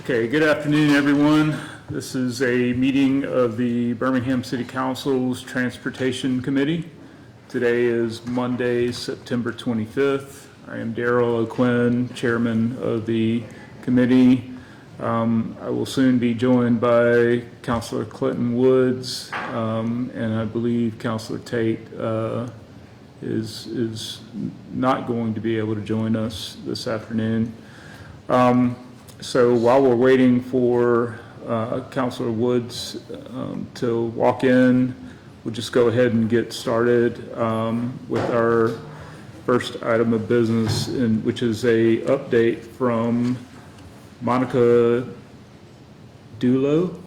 Okay, good afternoon, everyone. This is a meeting of the Birmingham City Council's Transportation Committee. Today is Monday, September 25th. I am Darrell O'Quinn, Chairman of the committee. I will soon be joined by Councilor Clinton Woods, and I believe Councilor Tate is not going to be able to join us this afternoon. So while we're waiting for Councilor Woods to walk in, we'll just go ahead and get started with our first item of business, which is a update from Monica DeLulo?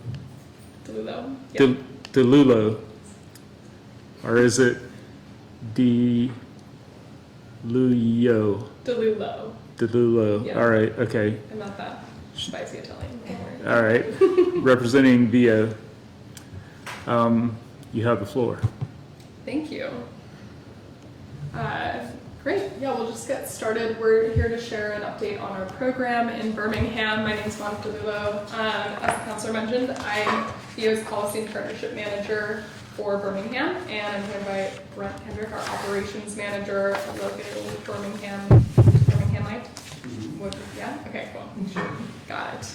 DeLulo. Yep. DeLulo. Or is it DeLuyo? DeLulo. DeLulo. Yeah. All right. Okay. I'm not that spicy Italian. All right. Representing VIA, you have the floor. Thank you. Great. Yeah, we'll just get started. We're here to share an update on our program in Birmingham. My name is Monica DeLulo. As the counselor mentioned, I'm VIA's Policy and Partnership Manager for Birmingham, and I'm joined by Brent Hendrick, our Operations Manager, located in Birminghamite. Yeah? Okay, cool. Got it.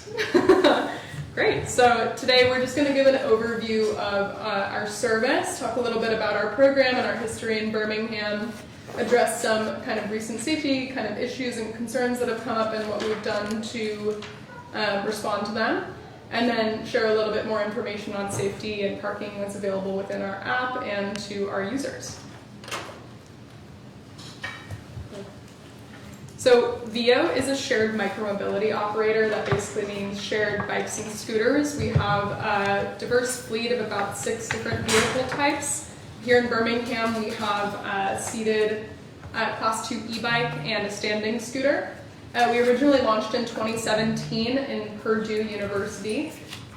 Great. So today we're just going to give an overview of our service, talk a little bit about our program and our history in Birmingham, address some kind of recent safety kind of issues and concerns that have come up and what we've done to respond to them, and then share a little bit more information on safety and parking that's available within our app and to our users. So VIO is a shared micromobility operator. That basically means shared bikes and scooters. We have a diverse fleet of about 6 different vehicle types. Here in Birmingham, we have a seated Class 2 e-bike and a standing scooter. We originally launched in 2017 in Purdue University.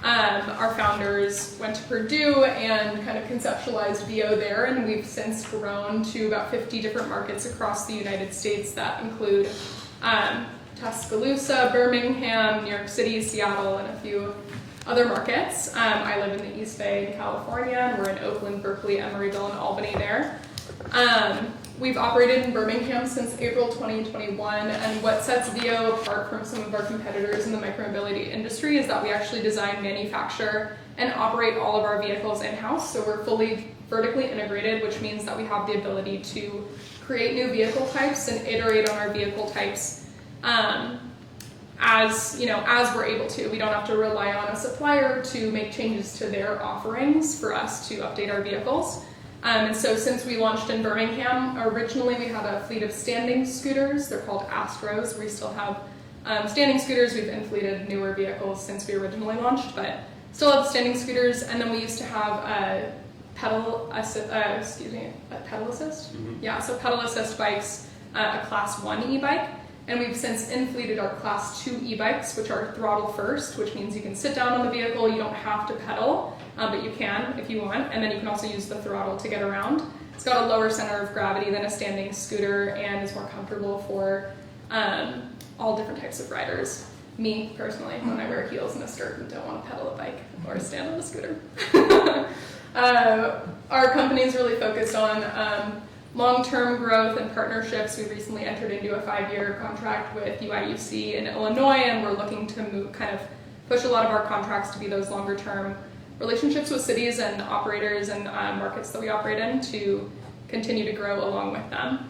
Our founders went to Purdue and kind of conceptualized VIO there, and we've since grown to about 50 different markets across the United States that include Tuscaloosa, Birmingham, New York City, Seattle, and a few other markets. I live in the East Bay in California, and we're in Oakland, Berkeley, Emeryville, and Albany there. We've operated in Birmingham since April 2021, and what sets VIO apart from some of our competitors in the micromobility industry is that we actually design, manufacture, and operate all of our vehicles in-house. So we're fully vertically integrated, which means that we have the ability to create new vehicle types and iterate on our vehicle types as we're able to. We don't have to rely on a supplier to make changes to their offerings for us to update our vehicles. And so since we launched in Birmingham, originally we had a fleet of standing scooters. They're called Astros. We still have standing scooters. We've inflated newer vehicles since we originally launched, but still have standing scooters. And then we used to have a pedal assist. Mm-hmm. Yeah, so pedal assist bikes, a Class 1 e-bike. And we've since inflated our Class 2 e-bikes, which are throttle first, which means you can sit down on the vehicle, you don't have to pedal, but you can if you want, and then you can also use the throttle to get around. It's got a lower center of gravity than a standing scooter and is more comfortable for all different types of riders. Me, personally, when I wear heels and a skirt and don't want to pedal a bike or stand on a scooter. Our company is really focused on long-term growth and partnerships. We recently entered into a 5-year contract with UIUC in Illinois, and we're looking to push a lot of our contracts to be those longer-term relationships with cities and operators and markets that we operate in to continue to grow along with them.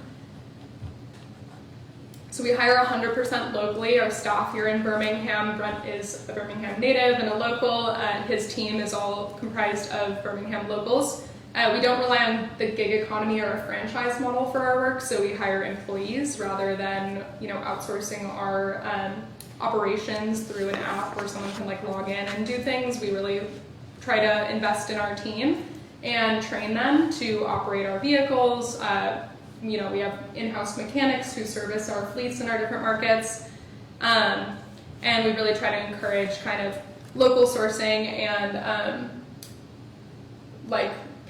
So we hire 100% locally. Our staff here in Birmingham, Brent is a Birmingham native and a local, and his team is all comprised of Birmingham locals. We don't rely on the gig economy or a franchise model for our work, so we hire employees rather than outsourcing our operations through an app where someone can log in and do things. We really try to invest in our team and train them to operate our vehicles. We have in-house mechanics who service our fleets in our different markets, and we really try to encourage kind of local sourcing and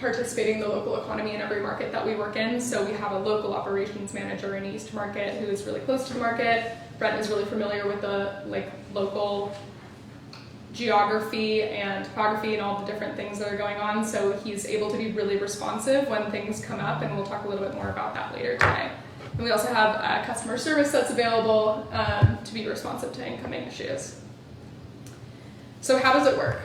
participating in the local economy in every market that we work in. So we have a local operations manager in East Market who is really close to the market. Brent is really familiar with the local geography and topography and all the different things that are going on. So he's able to be really responsive when things come up, and we'll talk a little bit more about that later today. And we also have customer service that's available to be responsive to incoming issues. So how does it work?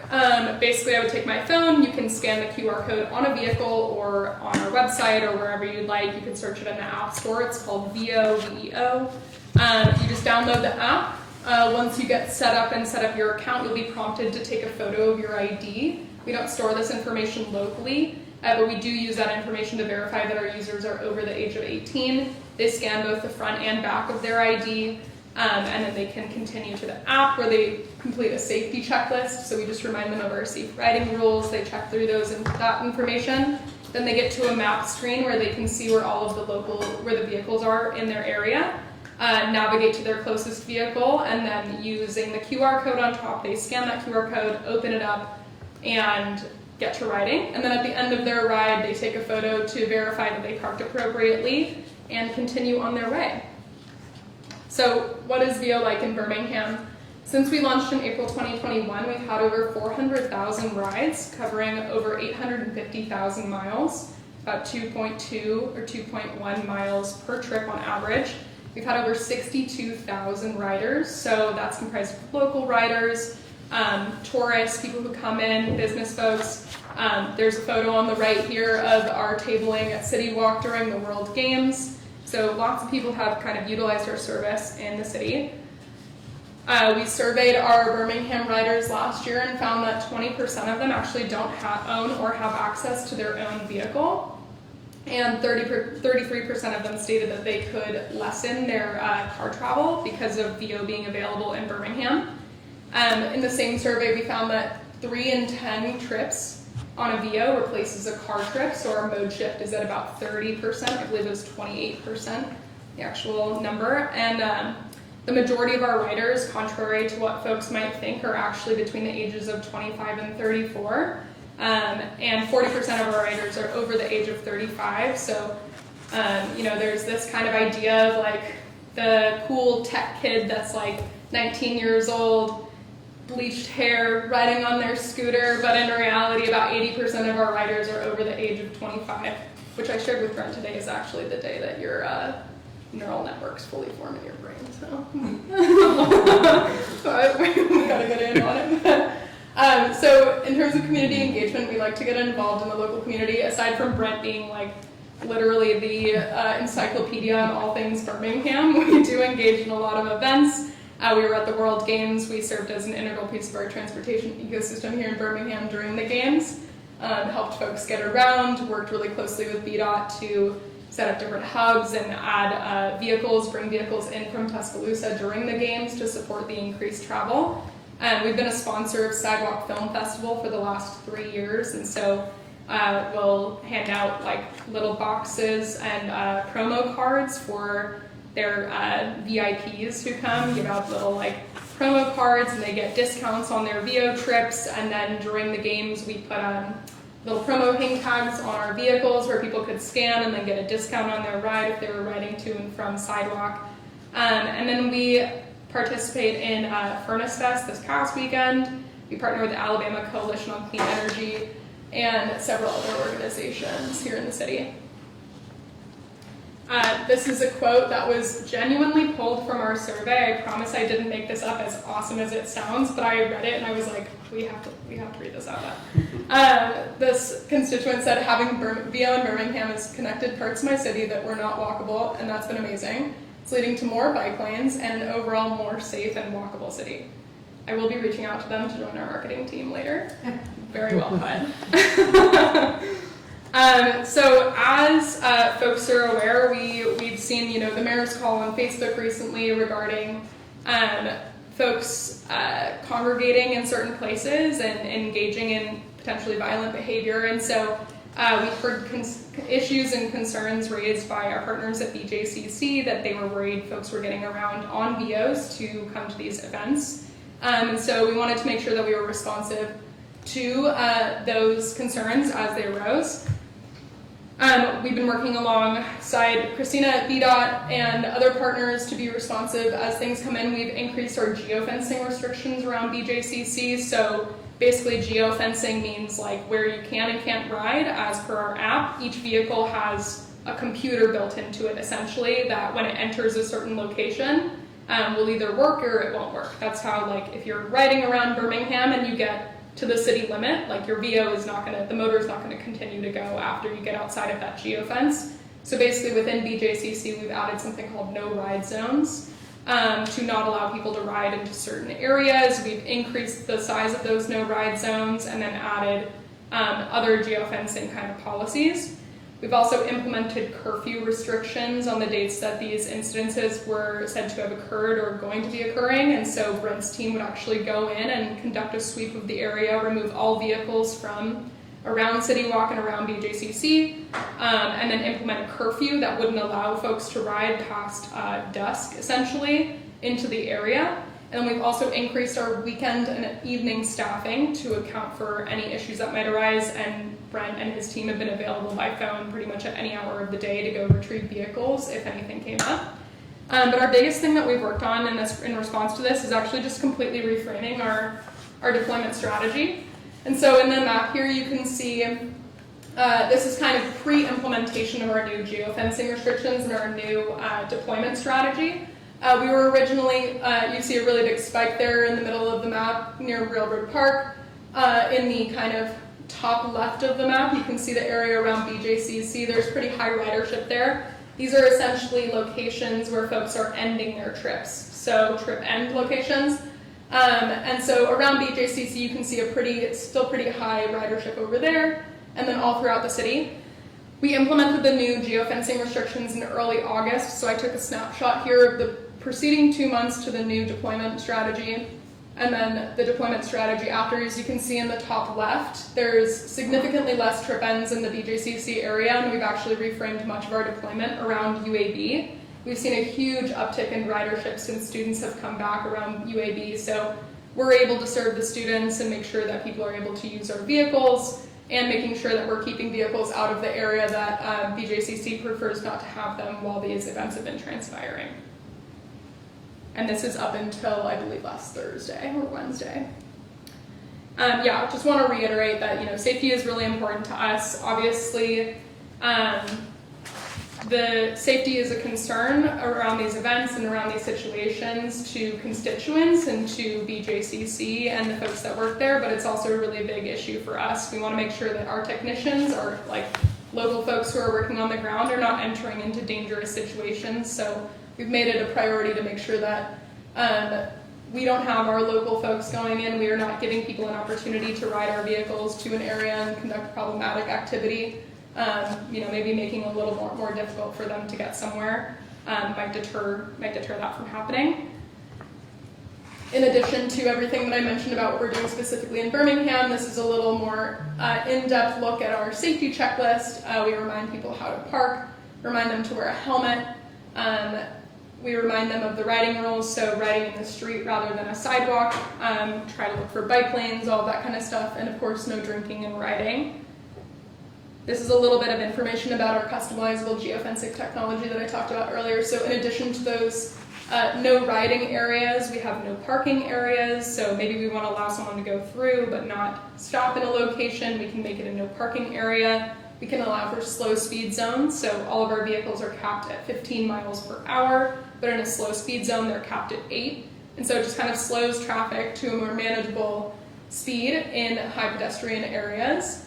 Basically, I would take my phone. You can scan the QR code on a vehicle or on our website or wherever you'd like. You can search it in the App Store. It's called VEO, V-E-O. You just download the app. Once you get set up and set up your account, you'll be prompted to take a photo of your ID. We don't store this information locally, but we do use that information to verify that our users are over the age of 18. They scan both the front and back of their ID. And then they can continue to the app where they complete a safety checklist. So we just remind them of our safe riding rules. They check through those and that information. Then they get to a map screen where they can see where all of where the vehicles are in their area, navigate to their closest vehicle, and then using the QR code on top, they scan that QR code, open it up, and get to riding. And then at the end of their ride, they take a photo to verify that they parked appropriately and continue on their way. So what is VEO like in Birmingham? Since we launched in April 2021, we've had over 400,000 rides covering over 850,000 miles, about 2.2 or 2.1 miles per trip on average. We've had over 62,000 riders, so that's comprised of local riders, tourists, people who come in, business folks. There's a photo on the right here of our tabling at City Walk during the World Games. So lots of people have kind of utilized our service in the city. We surveyed our Birmingham riders last year and found that 20% of them actually don't own or have access to their own vehicle. And 33% of them stated that they could lessen their car travel because of VEO being available in Birmingham. In the same survey, we found that 3 in 10 trips on a VEO replaces a car trip, so our mode shift is at about 30%. I believe it was 28%, the actual number. And the majority of our riders, contrary to what folks might think, are actually between the ages of 25 and 34. And 40% of our riders are over the age of 35. So, there's this kind of idea of like the cool tech kid that's like 19 years old, bleached hair, riding on their scooter, but in reality about 80% of our riders are over the age of 25, which I shared with Brent today is actually the day that your neural networks fully form in your brain, so we gotta get in on it. So in terms of community engagement, we like to get involved in the local community. Aside from Brent being like literally the encyclopedia on all things Birmingham, we do engage in a lot of events. We were at the World Games. We served as an integral piece of our transportation ecosystem here in Birmingham during the games, helped folks get around, worked really closely with BDOT to set up different hubs and add bring vehicles in from Tuscaloosa during the games to support the increased travel. We've been a sponsor of Sidewalk Film Festival for the last 3 years, and so we'll hand out like little boxes and promo cards for their VIPs who come, give out little like promo cards, and they get discounts on their VEO trips. And then during the games, we put little promo hang tags on our vehicles where people could scan and then get a discount on their ride if they were riding to and from Sidewalk. And then we participate in Furnace Fest this past weekend. We partner with the Alabama Coalition on Clean Energy and several other organizations here in the city. This is a quote that was genuinely pulled from our survey. I promise I didn't make this up, as awesome as it sounds, but I read it and I was like, we have to read this out loud. This constituent said, having VEO in Birmingham has connected parts of my city that were not walkable, and that's been amazing. It's leading to more bike lanes and an overall more safe and walkable city. I will be reaching out to them to join our marketing team later. Very well put. So as folks are aware, we've seen the mayor's call on Facebook recently regarding folks congregating in certain places and engaging in potentially violent behavior. And so we've heard issues and concerns raised by our partners at BJCC that they were worried folks were getting around on VEOs to come to these events. And so we wanted to make sure that we were responsive to those concerns as they arose. We've been working alongside Christina at VDOT and other partners to be responsive as things come in. We've increased our geofencing restrictions around BJCC. So basically geofencing means like where you can and can't ride. As per our app, each vehicle has a computer built into it essentially that when it enters a certain location will either work or it won't work. That's how, like, if you're riding around Birmingham and you get to the city limit, like your VO is not gonna, the motor is not gonna continue to go after you get outside of that geofence. So basically within BJCC, we've added something called no ride zones to not allow people to ride into certain areas. We've increased the size of those no ride zones and then added other geofencing kind of policies. We've also implemented curfew restrictions on the dates that these incidences were said to have occurred or going to be occurring, and so Brent's team would actually go in and conduct a sweep of the area, remove all vehicles from around City Walk and around BJCC, and then implement a curfew that wouldn't allow folks to ride past dusk, essentially, into the area. And then we've also increased our weekend and evening staffing to account for any issues that might arise, and Brent and his team have been available by phone pretty much at any hour of the day to go retrieve vehicles if anything came up. But our biggest thing that we've worked on in response to this is actually just completely reframing our deployment strategy. And so in the map here you can see this is kind of pre-implementation of our new geofencing restrictions and our new deployment strategy. We were originally, you see a really big spike there in the middle of the map near Railroad Park. In the kind of top left of the map, you can see the area around BJCC. There's pretty high ridership there. These are essentially locations where folks are ending their trips, so trip end locations. And so around BJCC, you can see still pretty high ridership over there, and then all throughout the city. We implemented the new geofencing restrictions in early August, so I took a snapshot here of the preceding 2 months to the new deployment strategy, and then the deployment strategy after. As you can see in the top left, there's significantly less trip ends in the BJCC area, and we've actually reframed much of our deployment around UAB. We've seen a huge uptick in ridership since students have come back around UAB, so we're able to serve the students and make sure that people are able to use our vehicles, and making sure that we're keeping vehicles out of the area that BJCC prefers not to have them while these events have been transpiring. And this is up until, I believe, last Thursday or Wednesday. Yeah, just want to reiterate that, safety is really important to us. Obviously, the safety is a concern around these events and around these situations to constituents and to BJCC and the folks that work there, but it's also a really big issue for us. We want to make sure that our technicians, or like local folks who are working on the ground, are not entering into dangerous situations. So we've made it a priority to make sure that we don't have our local folks going in. We are not giving people an opportunity to ride our vehicles to an area and conduct problematic activity. Maybe making it a little more difficult for them to get somewhere might deter that from happening. In addition to everything that I mentioned about what we're doing specifically in Birmingham, this is a little more in-depth look at our safety checklist. We remind people how to park, remind them to wear a helmet. We remind them of the riding rules, so riding in the street rather than a sidewalk. Try to look for bike lanes, all of that kind of stuff, and of course no drinking and riding. This is a little bit of information about our customizable geofencing technology that I talked about earlier. So in addition to those no riding areas, we have no parking areas. So maybe we want to allow someone to go through but not stop in a location. We can make it a no parking area. We can allow for slow speed zones. So all of our vehicles are capped at 15 miles per hour, but in a slow speed zone, they're capped at 8. And so it just kind of slows traffic to a more manageable speed in high pedestrian areas.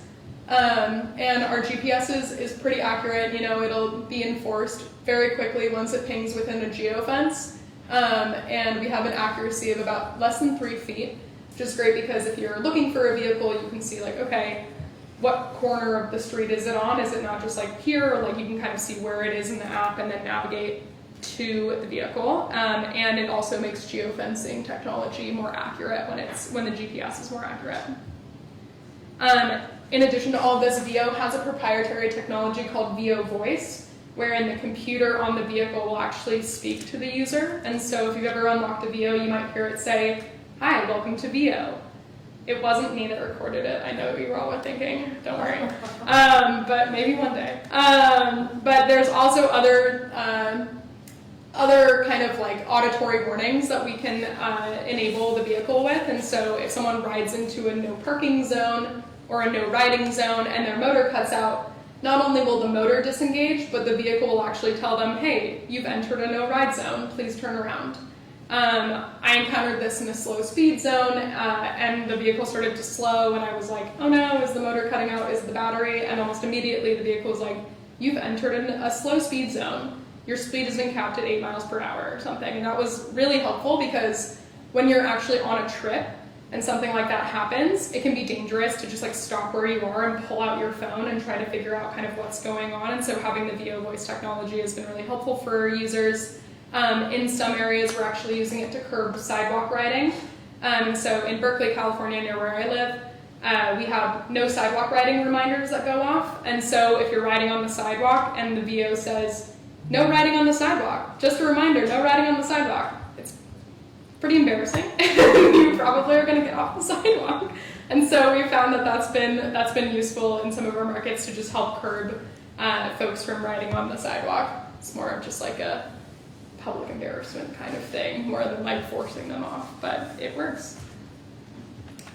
And our GPS is pretty accurate. It'll be enforced very quickly once it pings within a geofence. And we have an accuracy of about less than 3 feet, which is great because if you're looking for a vehicle, you can see okay, what corner of the street is it on? Is it not just here? Or you can kind of see where it is in the app and then navigate to the vehicle. And it also makes geofencing technology more accurate when the GPS is more accurate. In addition to all of this, VO has a proprietary technology called VO Voice, wherein the computer on the vehicle will actually speak to the user. And so if you've ever unlocked a VO, you might hear it say, "Hi, welcome to VO." It wasn't me that recorded it. I know you all were thinking, don't worry. But maybe one day. But there's also other kind of like auditory warnings that we can enable the vehicle with. And so if someone rides into a no parking zone or a no riding zone and their motor cuts out, not only will the motor disengage, but the vehicle will actually tell them, hey, you've entered a no ride zone, please turn around. I encountered this in a slow speed zone, and the vehicle started to slow, and I was like, oh no, is the motor cutting out, is the battery? And almost immediately the vehicle was like, you've entered a slow speed zone. Your speed has been capped at 8 miles per hour or something. And that was really helpful because when you're actually on a trip and something like that happens, it can be dangerous to just like stop where you are and pull out your phone and try to figure out kind of what's going on. And so having the VO voice technology has been really helpful for users. In some areas, we're actually using it to curb sidewalk riding. So in Berkeley, California, near where I live, we have no sidewalk riding reminders that go off. And so if you're riding on the sidewalk and the VO says, no riding on the sidewalk, just a reminder, no riding on the sidewalk, it's pretty embarrassing. You probably are going to get off the sidewalk. And so we found that that's been useful in some of our markets to just help curb folks from riding on the sidewalk. It's more of just like a public embarrassment kind of thing, more than like forcing them off, but it works.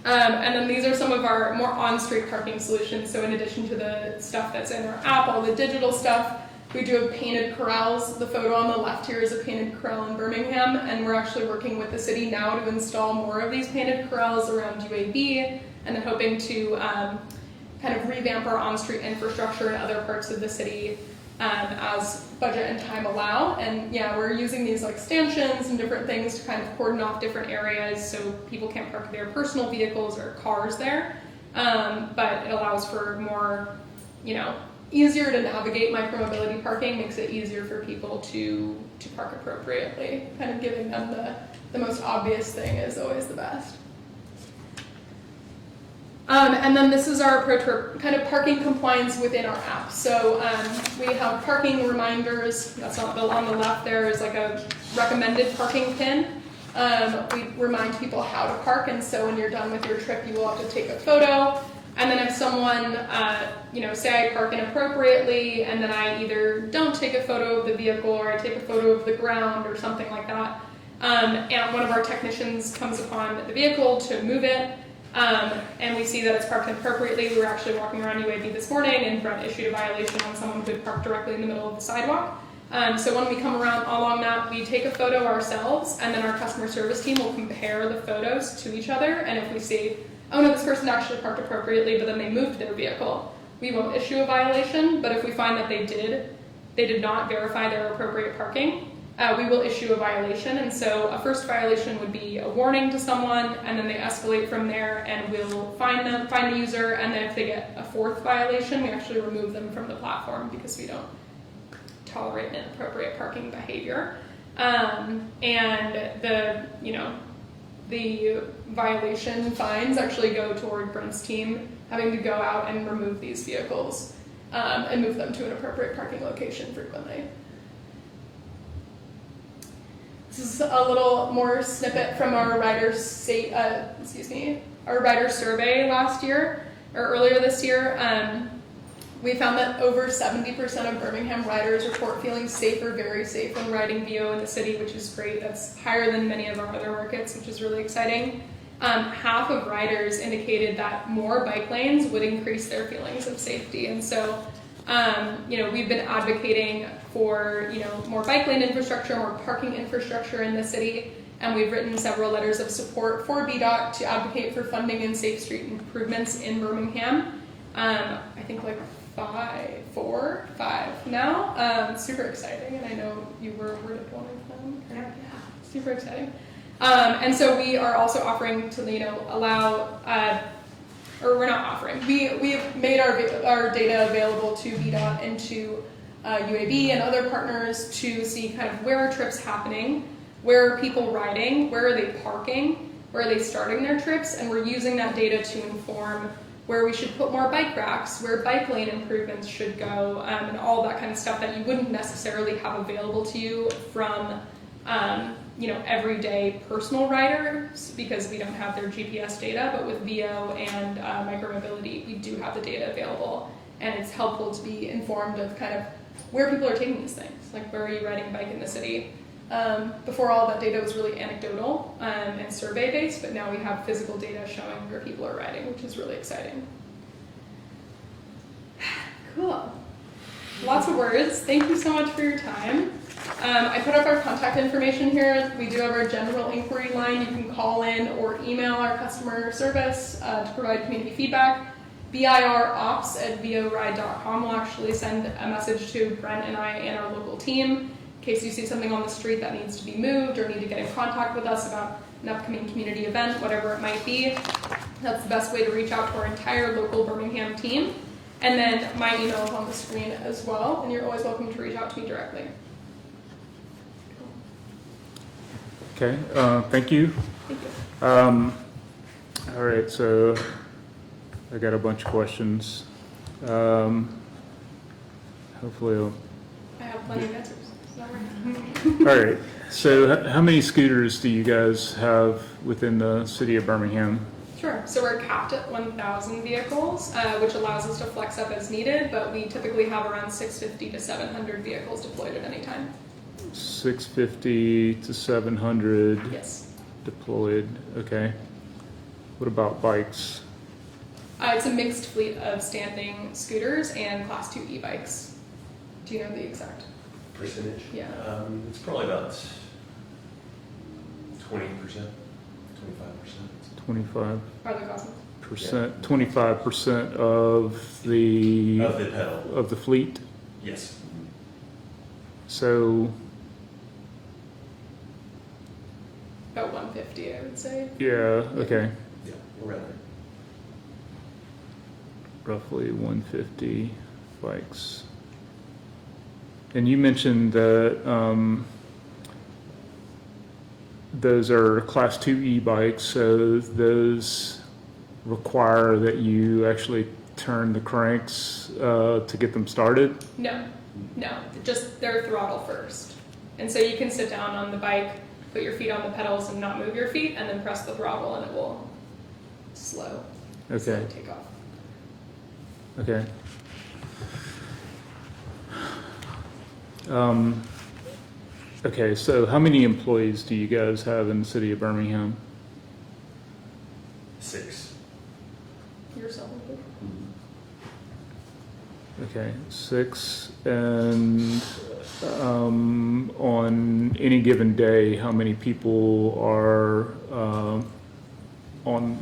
And then these are some of our more on-street parking solutions. So in addition to the stuff that's in our app, all the digital stuff, we do have painted corrals. The photo on the left here is a painted corral in Birmingham, and we're actually working with the city now to install more of these painted corrals around UAB, and then hoping to kind of revamp our on-street infrastructure in other parts of the city as budget and time allow. And yeah, we're using these like stanchions and different things to kind of cordon off different areas so people can't park their personal vehicles or cars there. But it allows for more, easier to navigate micromobility parking, makes it easier for people to park appropriately. Kind of giving them the most obvious thing is always the best. And then this is our approach for kind of parking compliance within our app. So we have parking reminders. That's on the left there is like a recommended parking pin. We remind people how to park, and so when you're done with your trip, you will have to take a photo. And then if someone, say I park inappropriately, and then I either don't take a photo of the vehicle or I take a photo of the ground or something like that, and one of our technicians comes upon the vehicle to move it, and we see that it's parked inappropriately. We were actually walking around UAB this morning, and Brent issued a violation on someone who had parked directly in the middle of the sidewalk. So when we come around along that, we take a photo ourselves, and then our customer service team will compare the photos to each other, and if we see, oh no, this person actually parked appropriately, but then they moved their vehicle, we won't issue a violation. But if we find that they did not verify their appropriate parking, we will issue a violation. And so a first violation would be a warning to someone, and then they escalate from there, and we'll find the user, and then if they get a fourth violation, we actually remove them from the platform because we don't tolerate inappropriate parking behavior. And the violation fines actually go toward Brent's team having to go out and remove these vehicles and move them to an appropriate parking location frequently. This is a little more snippet from our rider survey last year, or earlier this year. We found that over 70% of Birmingham riders report feeling safe or very safe when riding VO in the city, which is great. That's higher than many of our other markets, which is really exciting. Half of riders indicated that more bike lanes would increase their feelings of safety. And so, we've been advocating for, more bike lane infrastructure, more parking infrastructure in the city. And we've written several letters of support for BDOT to advocate for funding and safe street improvements in Birmingham. I think like 5 now. Super exciting, and I know you were awarded one of them. Yeah, super exciting. And so we are also offering to allow, or we're not offering. We have made our data available to BDOT and to UAB and other partners to see kind of where are trips happening, where are people riding, where are they parking, where are they starting their trips, and we're using that data to inform where we should put more bike racks, where bike lane improvements should go, and all that kind of stuff that you wouldn't necessarily have available to you from everyday personal riders because we don't have their GPS data, but with VO and micromobility, we do have the data available. And it's helpful to be informed of kind of where people are taking these things, like where are you riding a bike in the city. Before all that data was really anecdotal and survey-based, but now we have physical data showing where people are riding, which is really exciting. Cool. Lots of words. Thank you so much for your time. I put up our contact information here. We do have our general inquiry line. You can call in or email our customer service to provide community feedback. birops@voride.com will actually send a message to Brent and I and our local team in case you see something on the street that needs to be moved or need to get in contact with us about an upcoming community event, whatever it might be. That's the best way to reach out to our entire local Birmingham team. And then my email is on the screen as well, and you're always welcome to reach out to me directly. Okay, thank you. Thank you. All right, so I got a bunch of questions. Hopefully I have plenty of answers. So all right, so how many scooters do you guys have within the city of Birmingham? Sure. So we're capped at 1,000 vehicles, which allows us to flex up as needed, but we typically have around 650 to 700 vehicles deployed at any time. 650 to 700 Yes. deployed, okay. What about bikes? It's a mixed fleet of standing scooters and Class 2 e-bikes. Do you know the exact percentage? Yeah. It's probably about 20%, 25%. 25%, Are they cosmos? 25% of the Of the pedal. of the fleet. Yes. So About 150, I would say. yeah, okay, Yeah, around there. roughly 150 bikes. And you mentioned that those are Class 2 e-bikes, so those require that you actually turn the cranks to get them started? No, just their throttle first. And so you can sit down on the bike, put your feet on the pedals and not move your feet, and then press the throttle and it will slowly take off. Okay. Okay, so how many employees do you guys have in the city of Birmingham? 6. Yourself. Okay, 6. And on any given day, how many people are on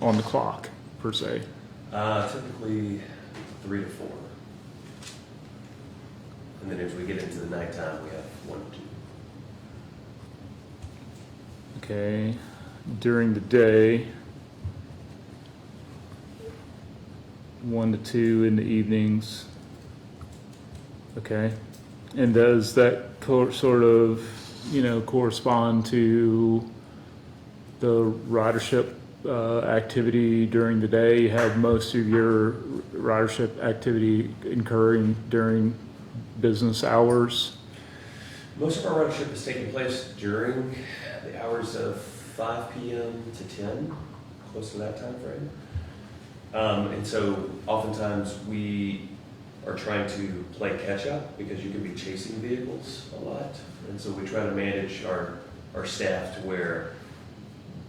the clock per se? Typically 3 to 4. And then as we get into the nighttime, we have 1 to 2. Okay, during the day, 1 to 2 in the evenings. Okay, and does that sort of, correspond to the ridership activity during the day? You have most of your ridership activity occurring during business hours? Most of our ridership is taking place during the hours of 5 p.m. to 10, close to that time frame. And so oftentimes we are trying to play catch up because you can be chasing vehicles a lot. And so we try to manage our staff to where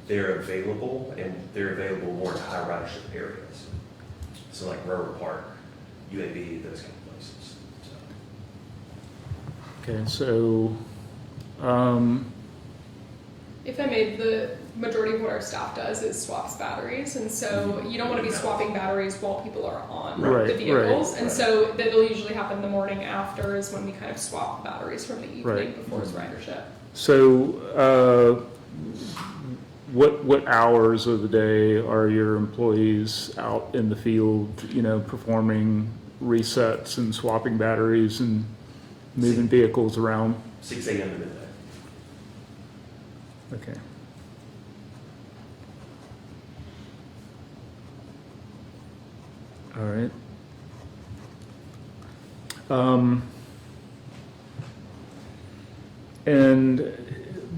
they're available, and they're available more in high ridership areas. So like Railroad Park, UAB, those kind of places. Okay, so, If I may, the majority of what our staff does is swaps batteries, and so you don't want to be swapping batteries while people are on the vehicles, and so that'll usually happen the morning after is when we kind of swap batteries from the evening before it's ridership. So, what hours of the day are your employees out in the field, performing resets and swapping batteries and moving vehicles around? 6 a.m. to midnight. Okay. All right. And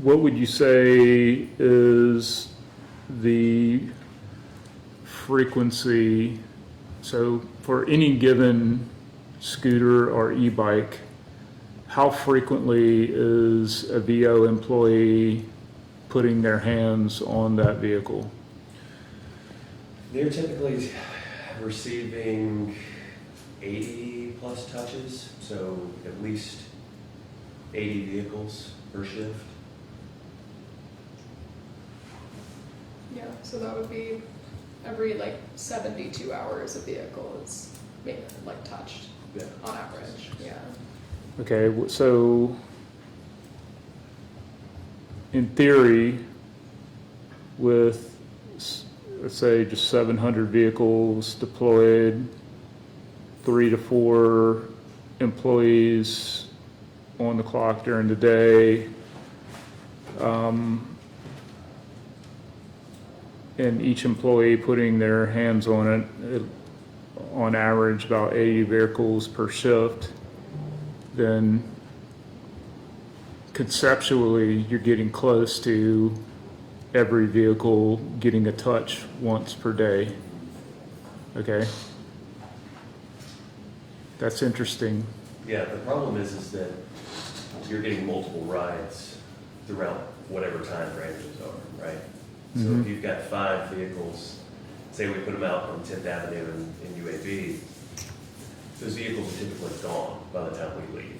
what would you say is the frequency? So for any given scooter or e-bike, how frequently is a VO employee putting their hands on that vehicle? They're typically receiving 80 plus touches, so at least 80 vehicles per shift. Yeah, so that would be every like 72 hours a vehicle is being like touched Yeah. on average. Yeah. Okay, so in theory, with, let's say, just 700 vehicles deployed, 3 to 4 employees on the clock during the day, and each employee putting their hands on it, on average about 80 vehicles per shift, then conceptually you're getting close to every vehicle getting a touch once per day. Okay? That's interesting. Yeah, the problem is that you're getting multiple rides throughout whatever time frame those are, right? So Mhm. if you've got 5 vehicles, say we put them out on 10th Avenue in UAB, those vehicles are typically gone by the time we leave,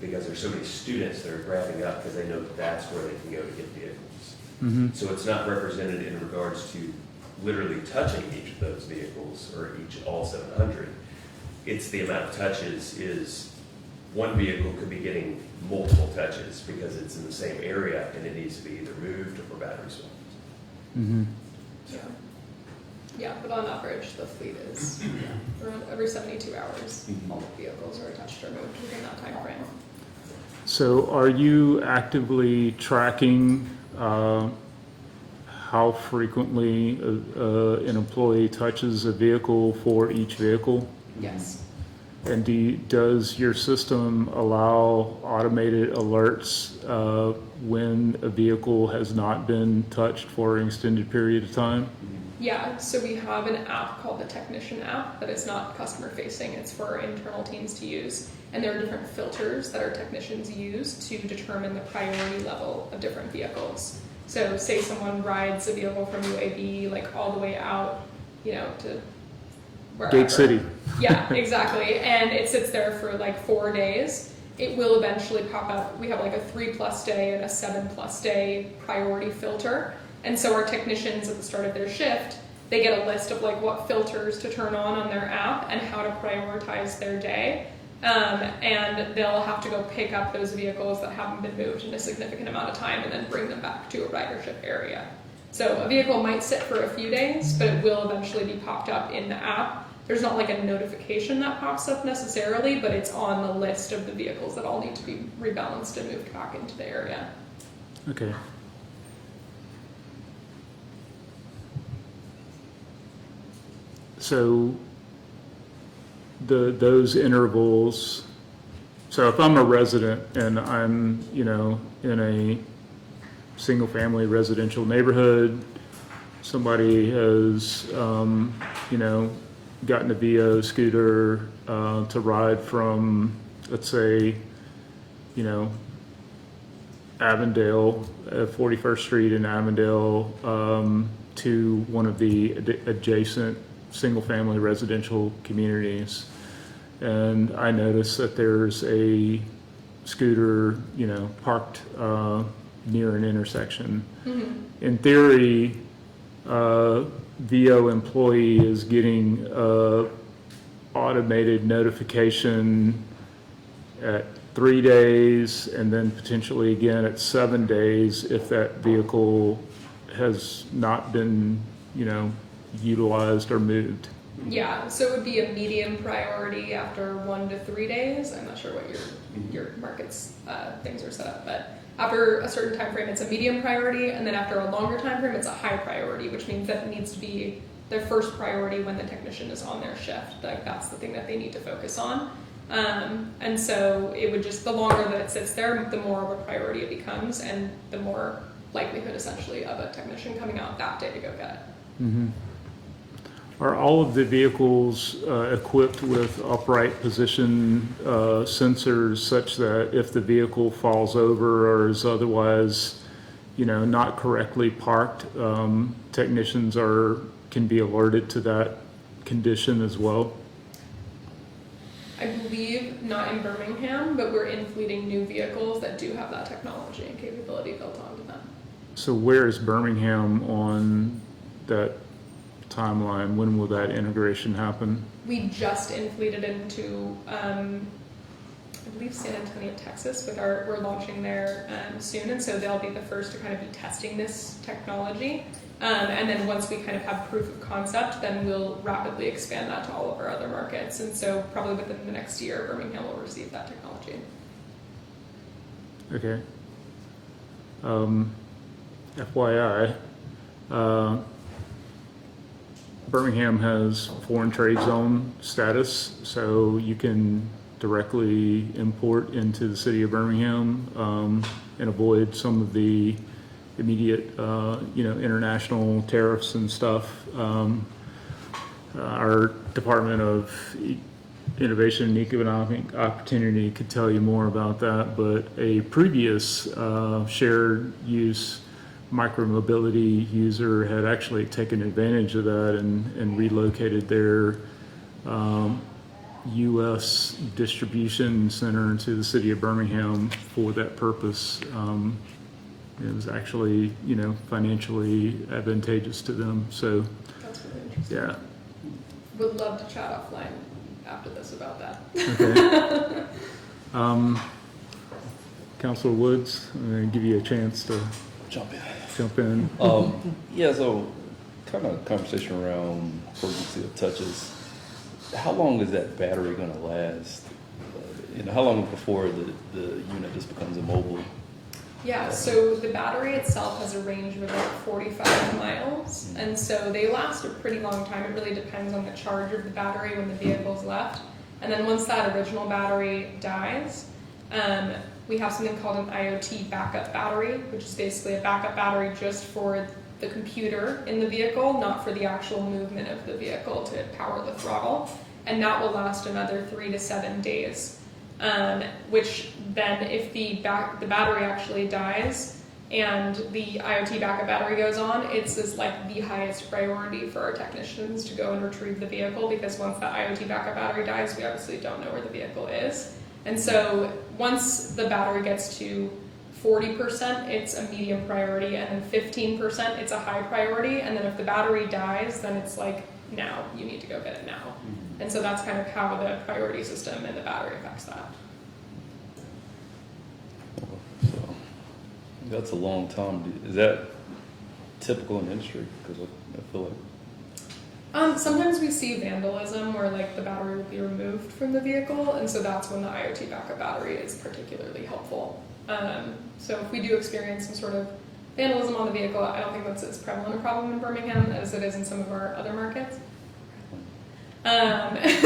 because there's so many students that are grabbing up because they know that's where they can go to get vehicles. Mm-hmm. So it's not represented in regards to literally touching each of those vehicles or all 700. It's the amount of touches is one vehicle could be getting multiple touches because it's in the same area and it needs to be either moved or battery swapped. Mm-hmm. Yeah. Yeah, but on average, the fleet is around every 72 hours, all the vehicles are touched or moved within that time frame. So are you actively tracking how frequently an employee touches a vehicle for each vehicle? Yes. And does your system allow automated alerts when a vehicle has not been touched for an extended period of time? Yeah, so we have an app called the Technician app that is not customer facing, it's for our internal teams to use. And there are different filters that our technicians use to determine the priority level of different vehicles. So say someone rides a vehicle from UAB like all the way out, to wherever. Gate City. Yeah, exactly. And it sits there for like 4 days. It will eventually pop up. We have like a 3+ day and a 7+ day priority filter. And so our technicians at the start of their shift, they get a list of like what filters to turn on their app and how to prioritize their day. And they'll have to go pick up those vehicles that haven't been moved in a significant amount of time and then bring them back to a ridership area. So a vehicle might sit for a few days, but it will eventually be popped up in the app. There's not like a notification that pops up necessarily, but it's on the list of the vehicles that all need to be rebalanced and moved back into the area. Okay. So those intervals, so if I'm a resident and I'm, in a single family residential neighborhood, somebody has, gotten a VO scooter to ride from, let's say, Avondale, 41st Street in Avondale, to one of the adjacent single-family residential communities. And I notice that there's a scooter, parked near an intersection. Mm-hmm. In theory, VO employee is getting automated notification at 3 days and then potentially again at 7 days if that vehicle has not been, utilized or moved. Yeah, so it would be a medium priority after 1 to 3 days. I'm not sure what your market's things are set up, but after a certain time frame, it's a medium priority, and then after a longer time frame, it's a high priority, which means that it needs to be their first priority when the technician is on their shift. Like that's the thing that they need to focus on. And so it would just, the longer that it sits there, the more of a priority it becomes, and the more likelihood essentially of a technician coming out that day to go get it. Mhm. Are all of the vehicles equipped with upright position sensors such that if the vehicle falls over or is otherwise, not correctly parked, technicians can be alerted to that condition as well? I believe not in Birmingham, but we're infleeting new vehicles that do have that technology and capability built onto them. So where is Birmingham on that timeline? When will that integration happen? We just infleeted into, I believe, San Antonio, Texas. We're launching there soon, and so they'll be the first to kind of be testing this technology. And then once we kind of have proof of concept, then we'll rapidly expand that to all of our other markets. And so probably within the next year, Birmingham will receive that technology. Okay. FYI, Birmingham has foreign trade zone status, so you can directly import into the city of Birmingham and avoid some of the immediate, international tariffs and stuff. Our Department of Innovation and Economic Opportunity could tell you more about that, but a previous shared use micromobility user had actually taken advantage of that and relocated their U.S. distribution center to the city of Birmingham for that purpose. It was actually, financially advantageous to them. So, That's really interesting. yeah. Would love to chat offline after this about that. Okay. Councilor Woods, I'm going to give you a chance to Jump in. jump in. Yeah, so kind of conversation around frequency of touches. How long is that battery going to last? How long before the unit just becomes immobile? Yeah, so the battery itself has a range of about 45 miles, and so they last a pretty long time. It really depends on the charge of the battery when the vehicle's left. And then once that original battery dies, we have something called an IoT backup battery, which is basically a backup battery just for the computer in the vehicle, not for the actual movement of the vehicle to power the throttle. And that will last another 3 to 7 days. Which then, if the battery actually dies and the IoT backup battery goes on, it's like the highest priority for our technicians to go and retrieve the vehicle, because once that IoT backup battery dies, we obviously don't know where the vehicle is. And so once the battery gets to 40%, it's a medium priority, and then 15%, it's a high priority. And then if the battery dies, then it's like, now, you need to go get it now. And so that's kind of how the priority system and the battery affects that. So that's a long time. Is that typical in the industry? Because I feel like Sometimes we see vandalism where like the battery will be removed from the vehicle, and so that's when the IoT backup battery is particularly helpful. So if we do experience some sort of vandalism on the vehicle, I don't think that's as prevalent a problem in Birmingham as it is in some of our other markets. That's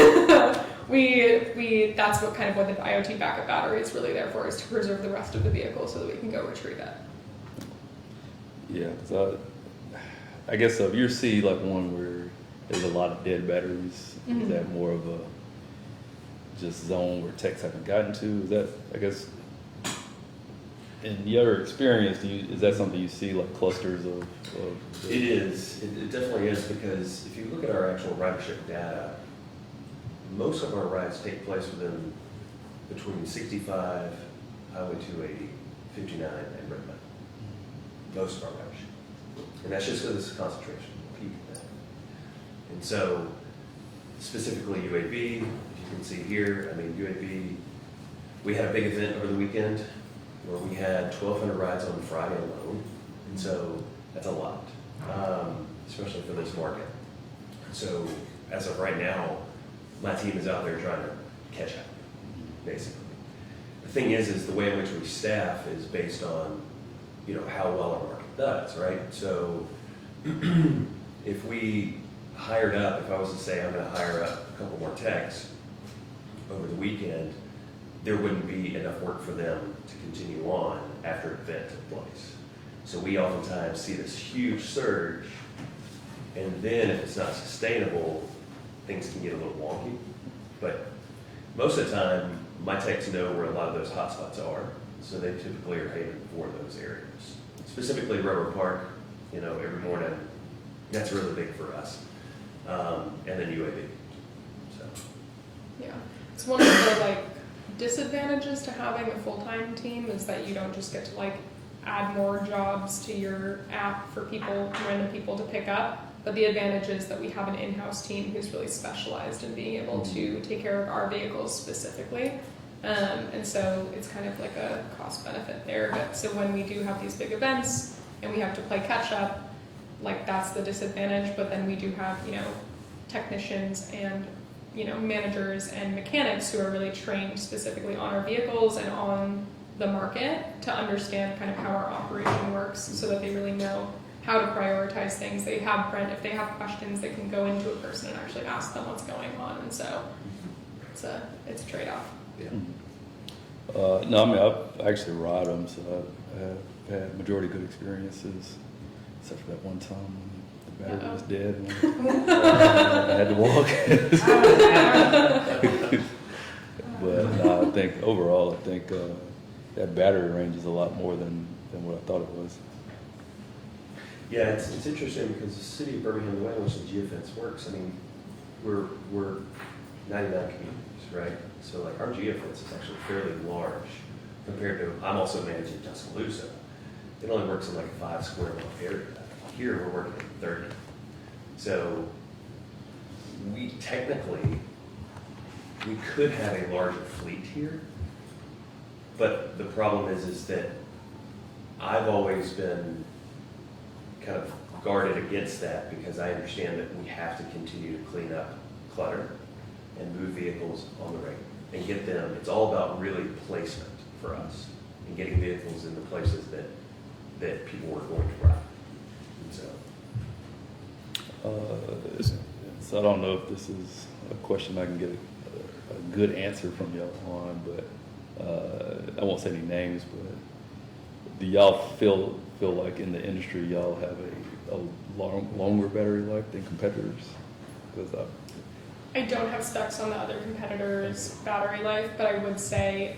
what the IoT backup battery is really there for, is to preserve the rest of the vehicle so that we can go retrieve it. Yeah, so I guess so if you see like one where there's a lot of dead batteries, is that more of a just zone where techs haven't gotten to? Is that, I guess, in your experience, is that something you see like clusters of It is. It definitely is, because if you look at our actual ridership data, most of our rides take place between 65, Highway 280, 59, and Redmond. Most of our ridership. And that's just because it's a concentration of people. And so, specifically UAB, if you can see here, UAB, we had a big event over the weekend where we had 1,200 rides on Friday alone. And so, that's a lot, especially for this market. So, as of right now, my team is out there trying to catch up, basically. The thing is the way in which we staff is based on, how well our market does, right? So if we hired up, if I was to say I'm going to hire up a couple more techs, over the weekend, there wouldn't be enough work for them to continue on after an event took place. So we oftentimes see this huge surge, and then if it's not sustainable, things can get a little wonky. But most of the time, my techs know where a lot of those hotspots are, so they typically are headed for those areas. Specifically Rubber Park, every morning, that's really big for us. And then UAV. So. Yeah, it's one of the disadvantages to having a full-time team is that you don't just get to add more jobs to your app for random people to pick up. But the advantage is that we have an in-house team who's really specialized in being able to take care of our vehicles specifically. And so it's kind of like a cost benefit there. But so when we do have these big events and we have to play catch up, that's the disadvantage. But then we do have, technicians and, managers and mechanics who are really trained specifically on our vehicles and on the market to understand kind of how our operation works so that they really know how to prioritize things. If they have questions, they can go into a person and actually ask them what's going on. And so it's a trade-off. Yeah. No, I mean, I've actually ride them, so I've had majority good experiences, except for that one time when the battery was dead and I had to walk. But no, I think overall, that battery range is a lot more than what I thought it was. Yeah, it's interesting because the city of Birmingham, the way in which the geofence works, I mean, we're 99 communities, right? So our geofence is actually fairly large compared to, I'm also managing Tuscaloosa. It only works in a 5 square mile area. Here we're working in 30. So we could have a larger fleet here, but the problem is that I've always been kind of guarded against that because I understand that we have to continue to clean up clutter and move vehicles on the regular and get them. It's all about really placement for us and getting vehicles in the places that people were going to ride. And So I don't know if this is a question I can get a good answer from y'all on, but I won't say any names, but do y'all feel like in the industry y'all have a longer battery life than competitors? Because I don't have specs on the other competitors' battery life, but I would say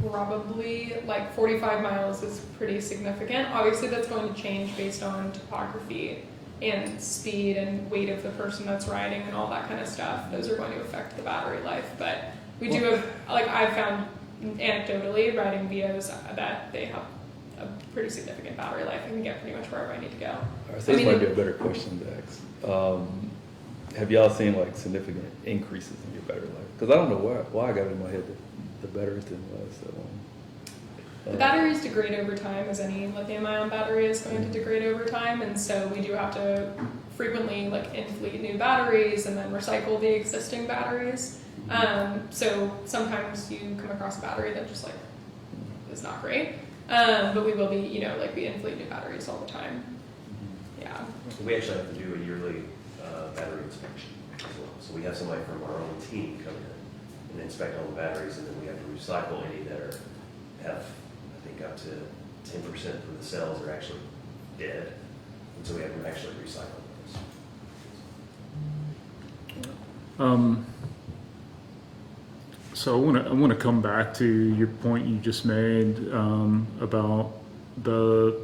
probably 45 miles is pretty significant. Obviously that's going to change based on topography and speed and weight of the person that's riding and all that kind of stuff. Those are going to affect the battery life, but we do have, I've found anecdotally riding VOs that they have a pretty significant battery life and can get pretty much wherever I need to go. all right, so this might be a better question to ask. Have y'all seen significant increases in your battery life? Because I don't know why I got it in my head that the batteries didn't last that long. The batteries degrade over time, as any lithium-ion battery is going to degrade over time, and so we do have to frequently in-fleet new batteries and then recycle the existing batteries. So sometimes you come across a battery that just is not great, but we will be we in-fleet new batteries all the time. Yeah. we actually have to do a yearly battery inspection as well. So we have somebody from our own team come in and inspect all the batteries, and then we have to recycle any that have I think up to 10% of the cells are actually dead, and so we have to actually recycle those. So I want to come back to your point you just made about the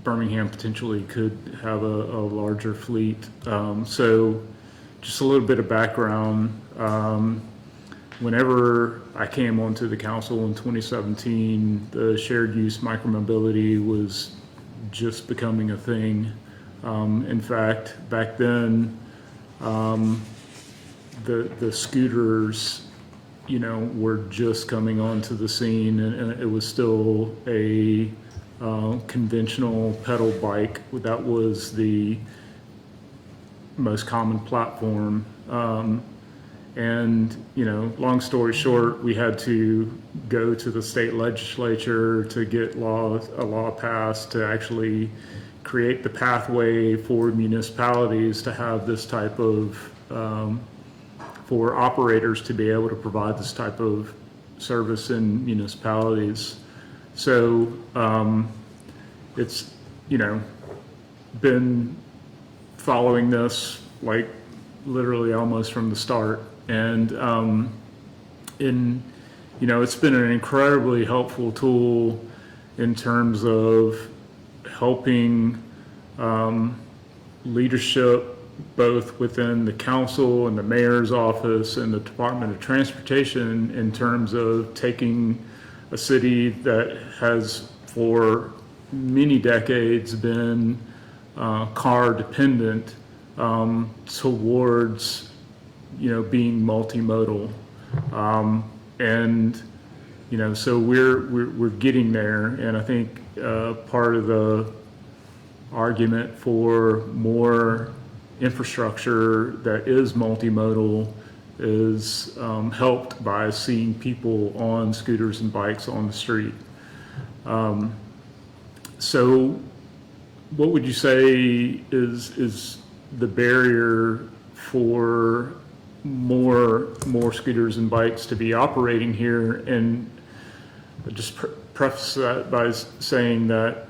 Birmingham potentially could have a larger fleet. So just a little bit of background. Whenever I came onto the council in 2017, the shared use micromobility was just becoming a thing. In fact, back then, the scooters, were just coming onto the scene, and it was still a conventional pedal bike. That was the most common platform. And, long story short, we had to go to the state legislature to get a law passed to actually create the pathway for municipalities to have this type of for operators to be able to provide this type of service in municipalities. So it's, been following this like literally almost from the start. And it's been an incredibly helpful tool in terms of helping leadership both within the council and the mayor's office and the Department of Transportation in terms of taking a city that has for many decades been car dependent towards being multimodal, and so we're getting there. And I think part of the argument for more infrastructure that is multimodal is helped by seeing people on scooters and bikes on the street. So what would you say is the barrier for more scooters and bikes to be operating here? And just preface that by saying that,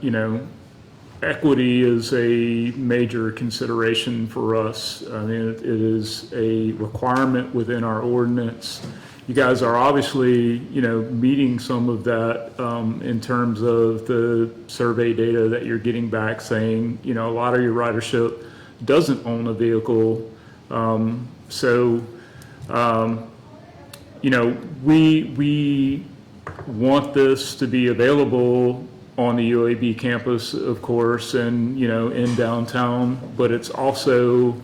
equity is a major consideration for us. I mean, it is a requirement within our ordinance. You guys are obviously, meeting some of that in terms of the survey data that you're getting back saying, a lot of your ridership doesn't own a vehicle. We want this to be available on the UAB campus, of course, and, in downtown, but it's also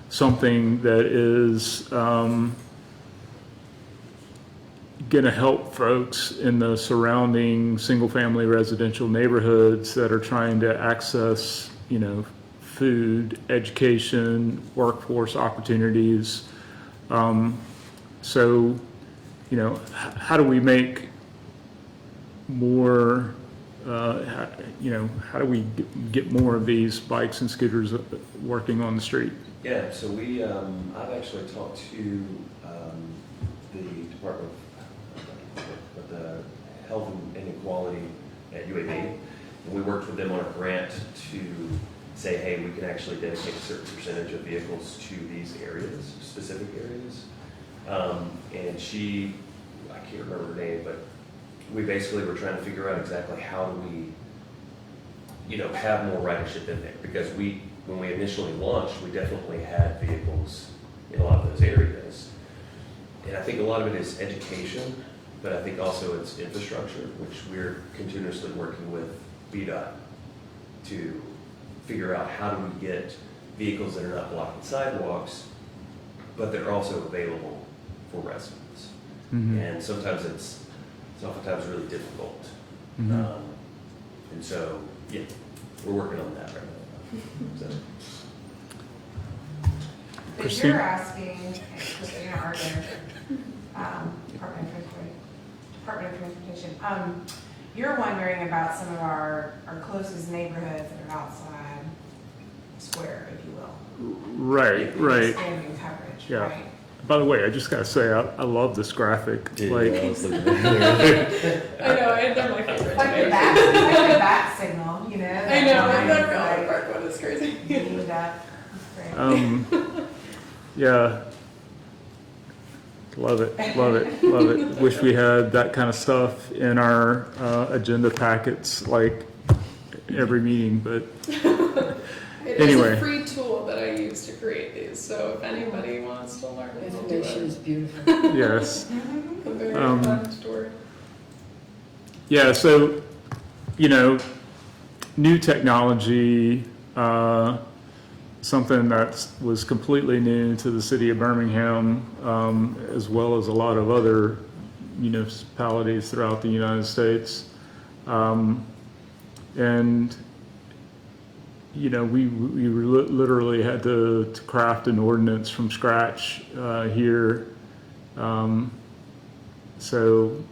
something that is going to help folks in the surrounding single-family residential neighborhoods that are trying to access, food, education, workforce opportunities. How do we make more, how do we get more of these bikes and scooters working on the street? Yeah, so I've actually talked to the Department of the Health and Inequality at UAB, and we worked with them on a grant to say, hey, we can actually dedicate a certain percentage of vehicles to these areas, specific areas. And she, I can't remember her name, but we basically were trying to figure out exactly how do we, have more ridership in there, because when we initially launched, we definitely had vehicles in a lot of those areas. And I think a lot of it is education, but I think also it's infrastructure, which we're continuously working with VDOT to figure out how do we get vehicles that are not blocking sidewalks, but that are also available for residents. Mm-hmm. And sometimes it's oftentimes really difficult. Mm-hmm. And so, yeah, we're working on that right now. So. If Christine? you're asking, Christina Arden, Department of Transportation, you're wondering about some of our closest neighborhoods that are outside square, if you will. Right. Expanding coverage, Yeah. right? By the way, I just gotta say, I love this graphic. Yeah, Like, I was looking at it. I know, they're my favorite. It's like today. the bat signal, I know, that that line, Round Park one is crazy. you need that. That's great. yeah. Love it. Wish we had that kind of stuff in our agenda packets like every meeting, but It Anyway. is a free tool that I use to create these, so if anybody wants to learn it, I'll do Information it. is beautiful. yes. I'm very Um, fun to work. Yeah, so, new technology, something that was completely new to the city of Birmingham, as well as a lot of other municipalities throughout the United States. And, we literally had to craft an ordinance from scratch here. So,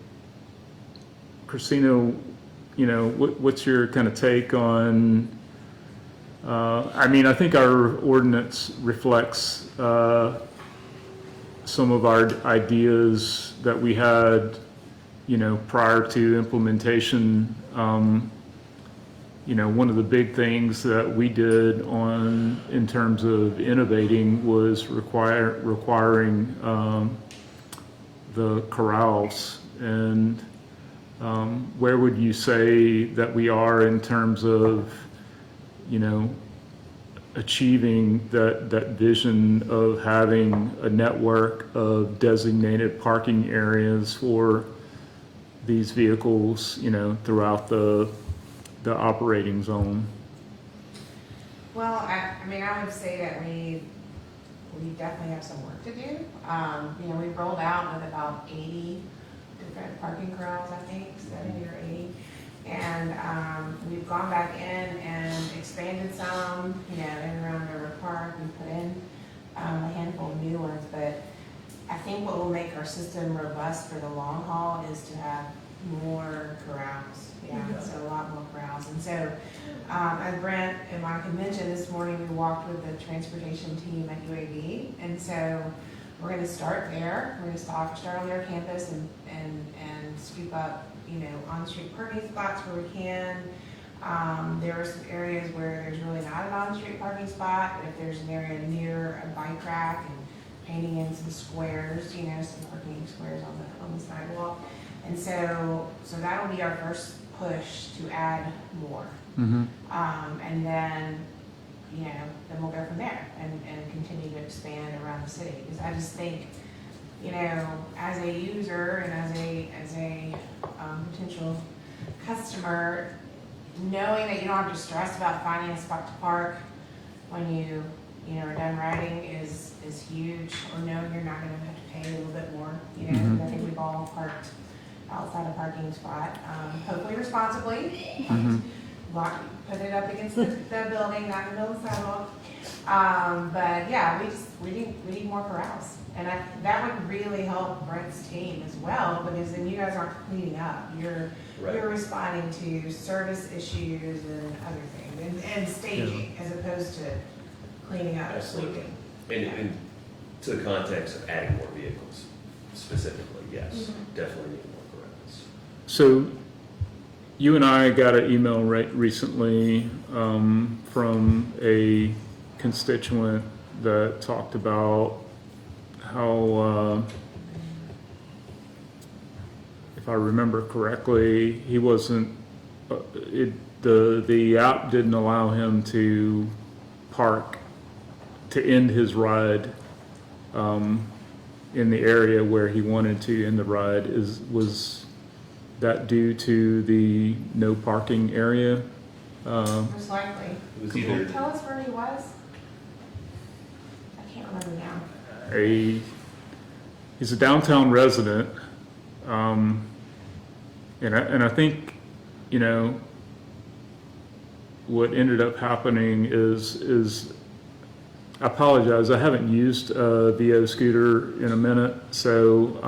Christina, what's your kind of take on, I think our ordinance reflects some of our ideas that we had, prior to implementation. One of the big things that we did in terms of innovating was requiring the corrals. And where would you say that we are in terms of, achieving that vision of having a network of designated parking areas for these vehicles, throughout the operating zone? Well, I would say that we definitely have some work to do. We rolled out with about 80 different parking corrals, I think, 70 or 80. And we've gone back in and expanded some, in and around River Park. We put in a handful of new ones, but I think what will make our system robust for the long haul is to have more corrals. So a lot more corrals. And so, as Brent and Monica mentioned this morning, we walked with the transportation team at UAB, and so we're going to start there. We're going to start on their campus and scoop up, on-street parking spots where we can. There are some areas where there's really not an on-street parking spot, but if there's an area near a bike rack and painting in some squares, some parking squares on the sidewalk. And so that'll be our first push to add more. Mm-hmm. And then we'll go from there and continue to expand around the city. Because I just think, as a user and as a potential customer, knowing that you don't have to stress about finding a spot to park when you are done riding is huge. Or knowing you're not going to have to pay a little bit more. Mhm. I think we've all parked outside a parking spot, hopefully responsibly. Mm-hmm. Put it up against the building, not in the middle of the sidewalk. But yeah, we need more corrals. And that would really help Brent's team as well, because then you guys aren't cleaning up. You're responding to service issues and other things, and staging, as opposed to cleaning up. Absolutely. And to the context of adding more vehicles, specifically, yes, definitely need more corrals. So you and I got an email recently from a constituent that talked about how, if I remember correctly, he wasn't, the app didn't allow him to park, to end his ride in the area where he wanted to end the ride. Was that due to the no parking area? Most likely. It was Can either you tell us where he was? I can't remember now. He's a downtown resident, and I think, what ended up happening is I apologize, I haven't used a VO scooter in a minute, so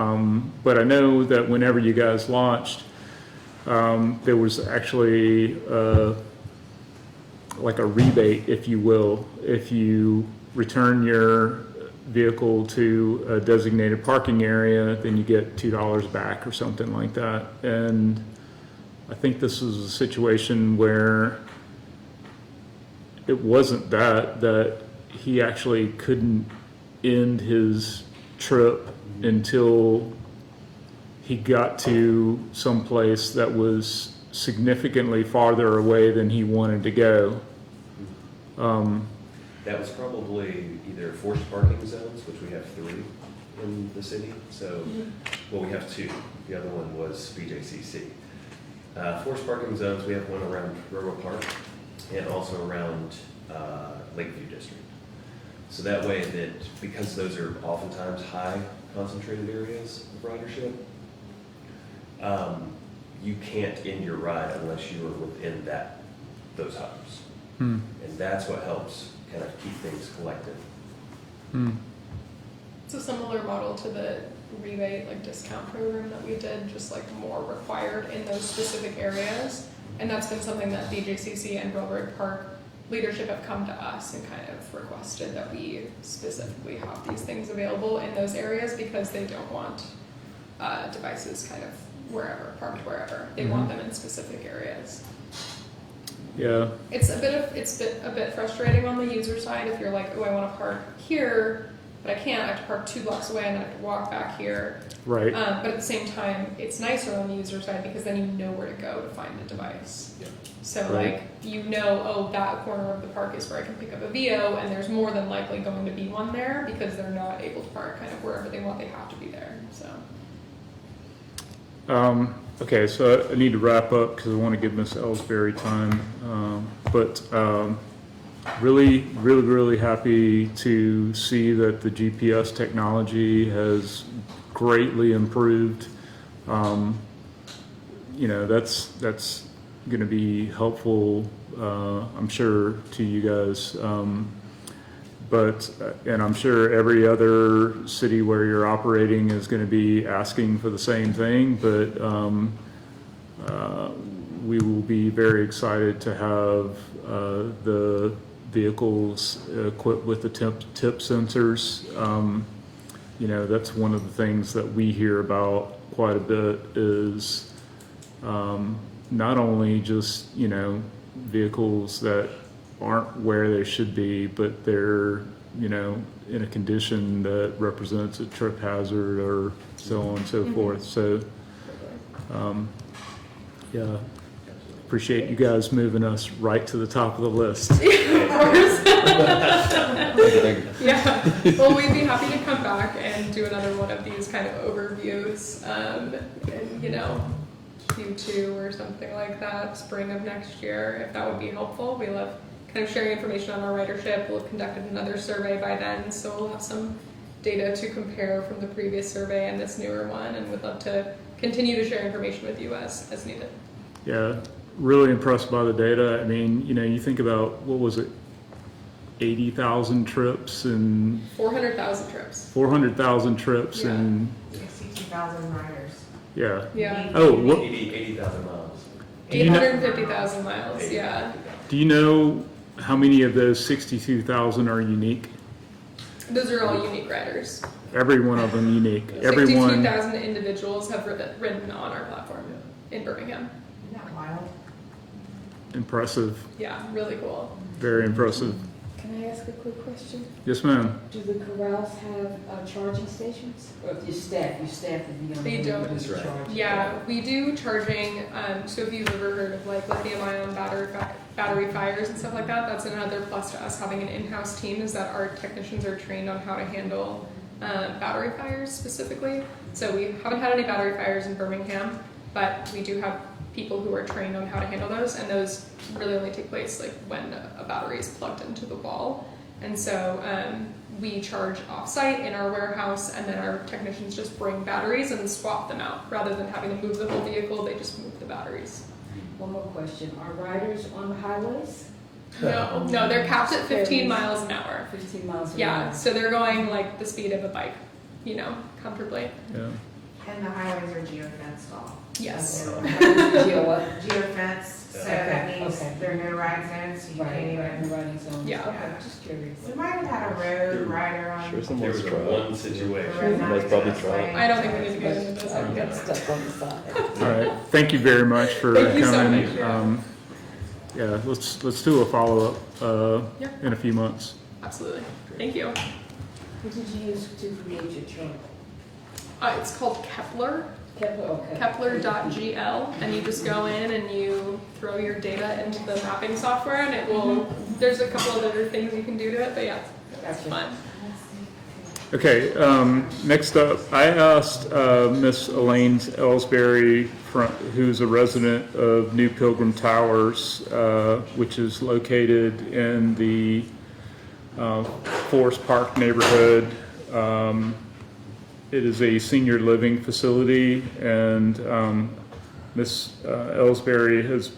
but I know that whenever you guys launched, there was actually like a rebate, if you will, if you return your vehicle to a designated parking area, then you get $2 back or something like that. And I think this was a situation where it wasn't that he actually couldn't end his trip until he got to some place that was significantly farther away than he wanted to go. That was probably either forced parking zones, which we have 3 in the city. So, well, we have 2. The other one was BJCC. Forced parking zones, we have one around Royal Park and also around Lakeview District. So that way that, because those are oftentimes high concentrated areas of ridership, you can't end your ride unless you are within those hubs. And that's what helps kind of keep things collected. It's a similar model to the rebate, discount program that we did, just more required in those specific areas. And that's been something that BJCC and Railroad Park leadership have come to us and kind of requested that we specifically have these things available in those areas because they don't want devices kind of parked wherever. They want them in specific areas. Yeah, It's a bit frustrating on the user side if you're like, oh, I want to park here, but I can't. I have to park 2 blocks away and then I have to walk back here. right. But at the same time, it's nicer on the user side because then you know where to go to find the device. Yeah. So Right. like, you know, oh, that corner of the park is where I can pick up a VO, and there's more than likely going to be one there because they're not able to park kind of wherever they want. They have to be there. So. Okay, so I need to wrap up because I want to give Miss Ellsbury time. Really happy to see that the GPS technology has greatly improved. You know, that's going to be helpful, I'm sure, to you guys. And I'm sure every other city where you're operating is going to be asking for the same thing, but we will be very excited to have the vehicles equipped with the tip sensors. You know, that's one of the things that we hear about quite a bit is not only just, you know, vehicles that aren't where they should be, but they're, you know, in a condition that represents a trip hazard or so on and so forth. So, yeah, appreciate you guys moving us right to the top of the list. Of course. Thank you. Yeah. Well, we'd be happy to come back and do another one of these kind of overviews, and you know, Q2 or something like that, spring of next year, if that would be helpful. We love kind of sharing information on our ridership. We'll have conducted another survey by then, so we'll have some data to compare from the previous survey and this newer one, and would love to continue to share information with you as needed. Yeah, really impressed by the data. I mean, you know, you think about, what was it, 80,000 trips and 400,000 trips. 400,000 trips Yeah. and, 62,000 riders. yeah. Yeah. Oh, what, 80,000 miles. Do you know- 850,000 miles, yeah. do you know how many of those 62,000 are unique? Those are all unique riders. Every one of them unique. Everyone, 62,000 individuals have ridden on our platform in Birmingham. Isn't that wild? impressive, Yeah, really cool. very impressive. Can I ask a quick question? Yes, ma'am. Do the corrals have charging stations? Or if you staff the vehicle? They don't. That's right. Yeah, we do charging. So if you've ever heard of like lithium-ion battery fires and stuff like that, that's another plus to us having an in-house team, is that our technicians are trained on how to handle battery fires specifically. So we haven't had any battery fires in Birmingham, but we do have people who are trained on how to handle those, and those really only take place like when a battery is plugged into the wall. And so we charge off-site in our warehouse, and then our technicians just bring batteries and swap them out. Rather than having to move the whole vehicle, they just move the batteries. One more question. Are riders on the highways? No, they're capped at 15 miles an hour. 15 miles an Yeah, hour? so they're going like the speed of a bike, you know, comfortably. Yeah. And the highways are geofenced off. Yes. Geo what? Geofence, so that means Okay. there are no ride zones, so you can't Right, even. riding zones. Yeah. Okay, just curious. We might have had a road rider on. Sure, There someone's was a tried. one situation. the road Somebody's probably tried. I don't think we need to get into this. I got stuck on the side. All right. Thank you very much for Thank you so coming. much, yeah. Yeah, let's do a follow-up Yeah. in a few months. Absolutely. Thank you. What did you use to create your chart? It's called Kepler, Kepler, okay. Kepler.gl, and you just go in and you throw your data into the mapping software, and it will, there's a couple of other things you can do to it, but yeah, it's Gotcha. fun. Okay, next up, I asked Miss Elaine Ellsbury, who's a resident of New Pilgrim Towers, which is located in the Forest Park neighborhood. It is a senior living facility, and Miss Ellsbury has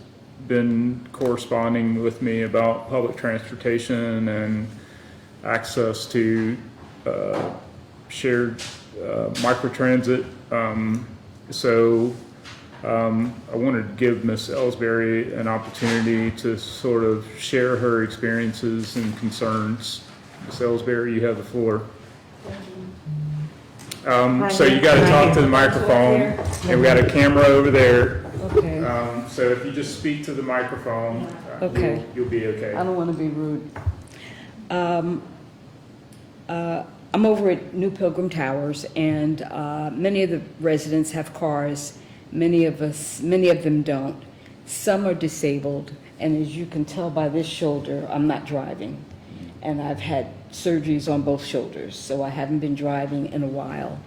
been corresponding with me about public transportation and access to shared microtransit. So I wanted to give Ms. Ellsbury an opportunity to sort of share her experiences and concerns. Ms. Ellsbury, you have the floor. So you got to talk to the microphone, and we got a camera over there. Okay, So if you just speak to the microphone, Okay. you'll be okay. I don't want to be rude. I'm over at New Pilgrim Towers, and many of the residents have cars. Many of them don't. Some are disabled, and as you can tell by this shoulder, I'm not driving. And I've had surgeries on both shoulders, so I haven't been driving in a while.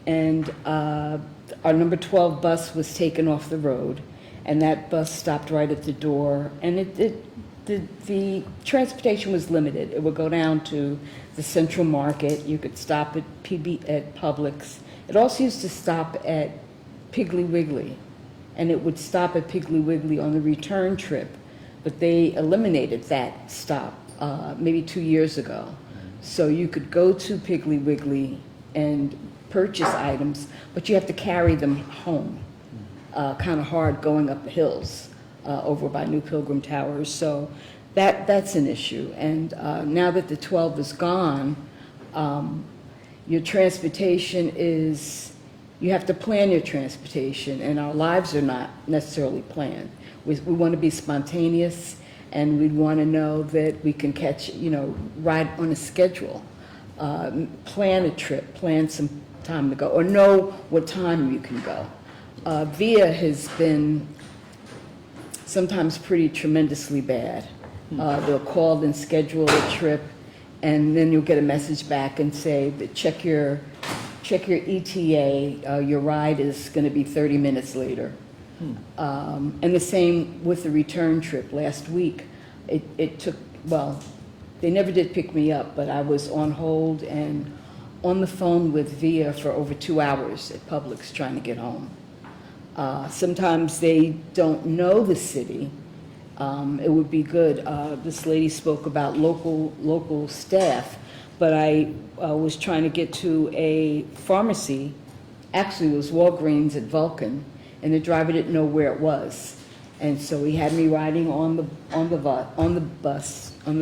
And our number 12 bus was taken off the road, and that bus stopped right at the door, and the transportation was limited. It would go down to the Central Market. You could stop at Publix. It also used to stop at Piggly Wiggly, and it would stop at Piggly Wiggly on the return trip, but they eliminated that stop maybe 2 years ago. So you could go to Piggly Wiggly and purchase items, but you have to carry them home. Kind of hard going up the hills over by New Pilgrim Towers. So that's an issue. And now that the 12 is gone, your transportation is, you have to plan your transportation, and our lives are not necessarily planned. We want to be spontaneous, and we'd want to know that we can catch, ride on a schedule, plan a trip, plan some time to go, or know what time you can go. VIA has been sometimes pretty tremendously bad. They'll call and schedule a trip, and then you'll get a message back and say that check your ETA, your ride is going to be 30 minutes later. And the same with the return trip last week. It took, well, they never did pick me up, but I was on hold and on the phone with VIA for over 2 hours at Publix trying to get home. Sometimes they don't know the city. It would be good. This lady spoke about local staff, but I was trying to get to a pharmacy. Actually, it was Walgreens at Vulcan, and the driver didn't know where it was, and so he had me riding on the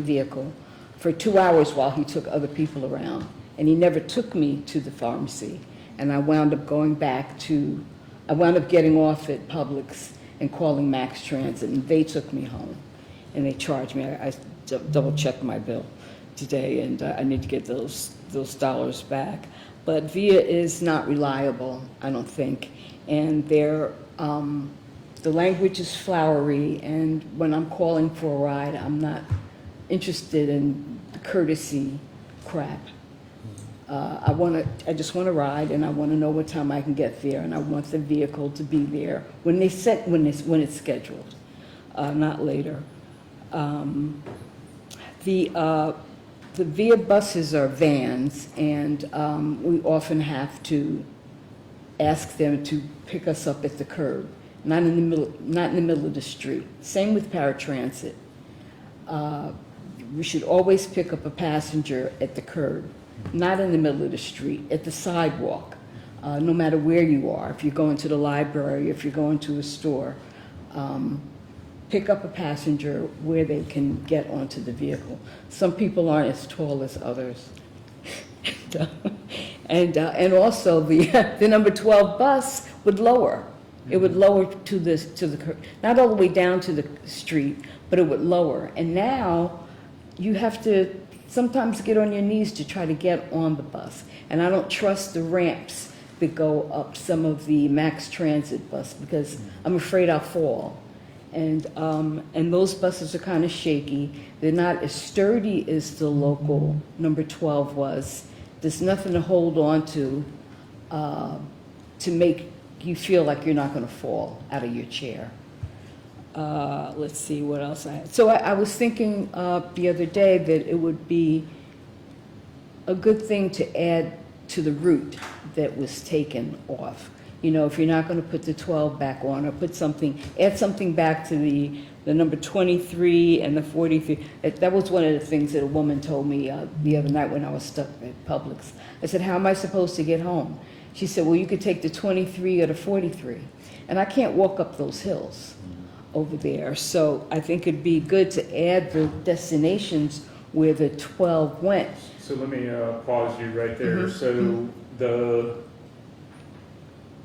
vehicle, for 2 hours while he took other people around, and he never took me to the pharmacy, and I wound up getting off at Publix and calling Max Transit, and they took me home, and they charged me. I double-checked my bill today, and I need to get those dollars back. But VIA is not reliable, I don't think, and the language is flowery, and when I'm calling for a ride, I'm not interested in the courtesy crap. I just want to ride, and I want to know what time I can get there, and I want the vehicle to be there when it's scheduled, not later. The VIA buses are vans, and we often have to ask them to pick us up at the curb, not in the middle of the street. Same with paratransit. We should always pick up a passenger at the curb, not in the middle of the street, at the sidewalk, no matter where you are. If you're going to the library, if you're going to a store, pick up a passenger where they can get onto the vehicle. Some people aren't as tall as others. And also the number 12 bus would lower. It would lower to the not all the way down to the street, but it would lower. And now you have to sometimes get on your knees to try to get on the bus. And I don't trust the ramps that go up some of the Max Transit bus because I'm afraid I'll fall. And those buses are kind of shaky. They're not as sturdy as the local number 12 was. There's nothing to hold on to make you feel like you're not going to fall out of your chair. Let's see what else I had. So I was thinking the other day that it would be a good thing to add to the route that was taken off. You know, if you're not going to put the 12 back on, or add something back to the number 23 and the 43. That was one of the things that a woman told me the other night when I was stuck at Publix. I said, how am I supposed to get home? She said, well, you could take the 23 or the 43. and I can't walk up those hills over there. So I think it'd be good to add the destinations where the 12 went. So let me pause you right there. Mhm, So the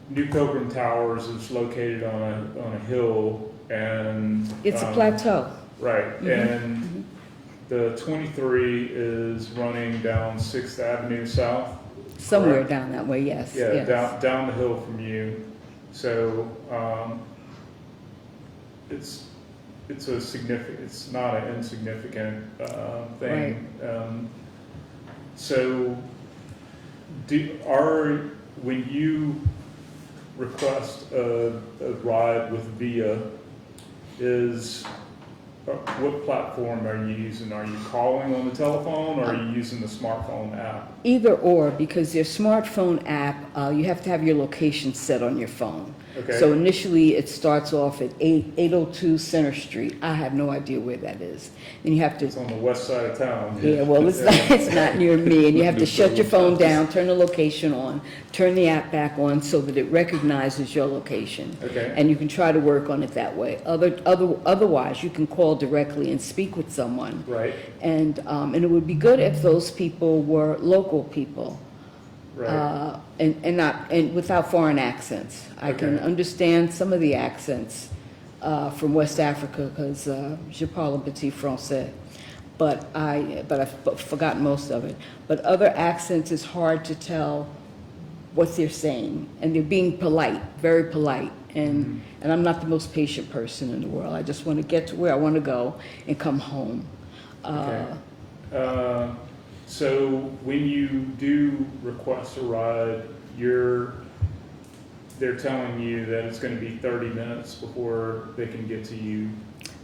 New Pilgrim Towers is located on a hill, and It's a plateau. right, Mhm, and the 23 is running down 6th Avenue South. Somewhere Correct. down that way, yes, Yeah, yes. down the hill from you. So it's a significant. It's not an insignificant thing. So when you request a ride with Via, what platform are you using? Are you calling on the telephone, or are you using the smartphone app? Either or, because your smartphone app, you have to have your location set on your phone. Okay. So initially, it starts off at 802 Center Street. I have no idea where that is. And you have to, It's on the west side of town. yeah, well, it's not near me. And you have to shut your phone down, turn the location on, turn the app back on so that it recognizes your location. Okay. And you can try to work on it that way. Otherwise, you can call directly and speak with someone. Right. And it would be good if those people were local people. Right. And without foreign accents. I can Okay. understand some of the accents from West Africa because je parle un petit français, but I've forgotten most of it. But other accents is hard to tell what they're saying, and they're being polite, very polite. And I'm not the most patient person in the world. I just want to get to where I want to go and come home. Okay. So when you do request a ride, they're telling you that it's going to be 30 minutes before they can get to you.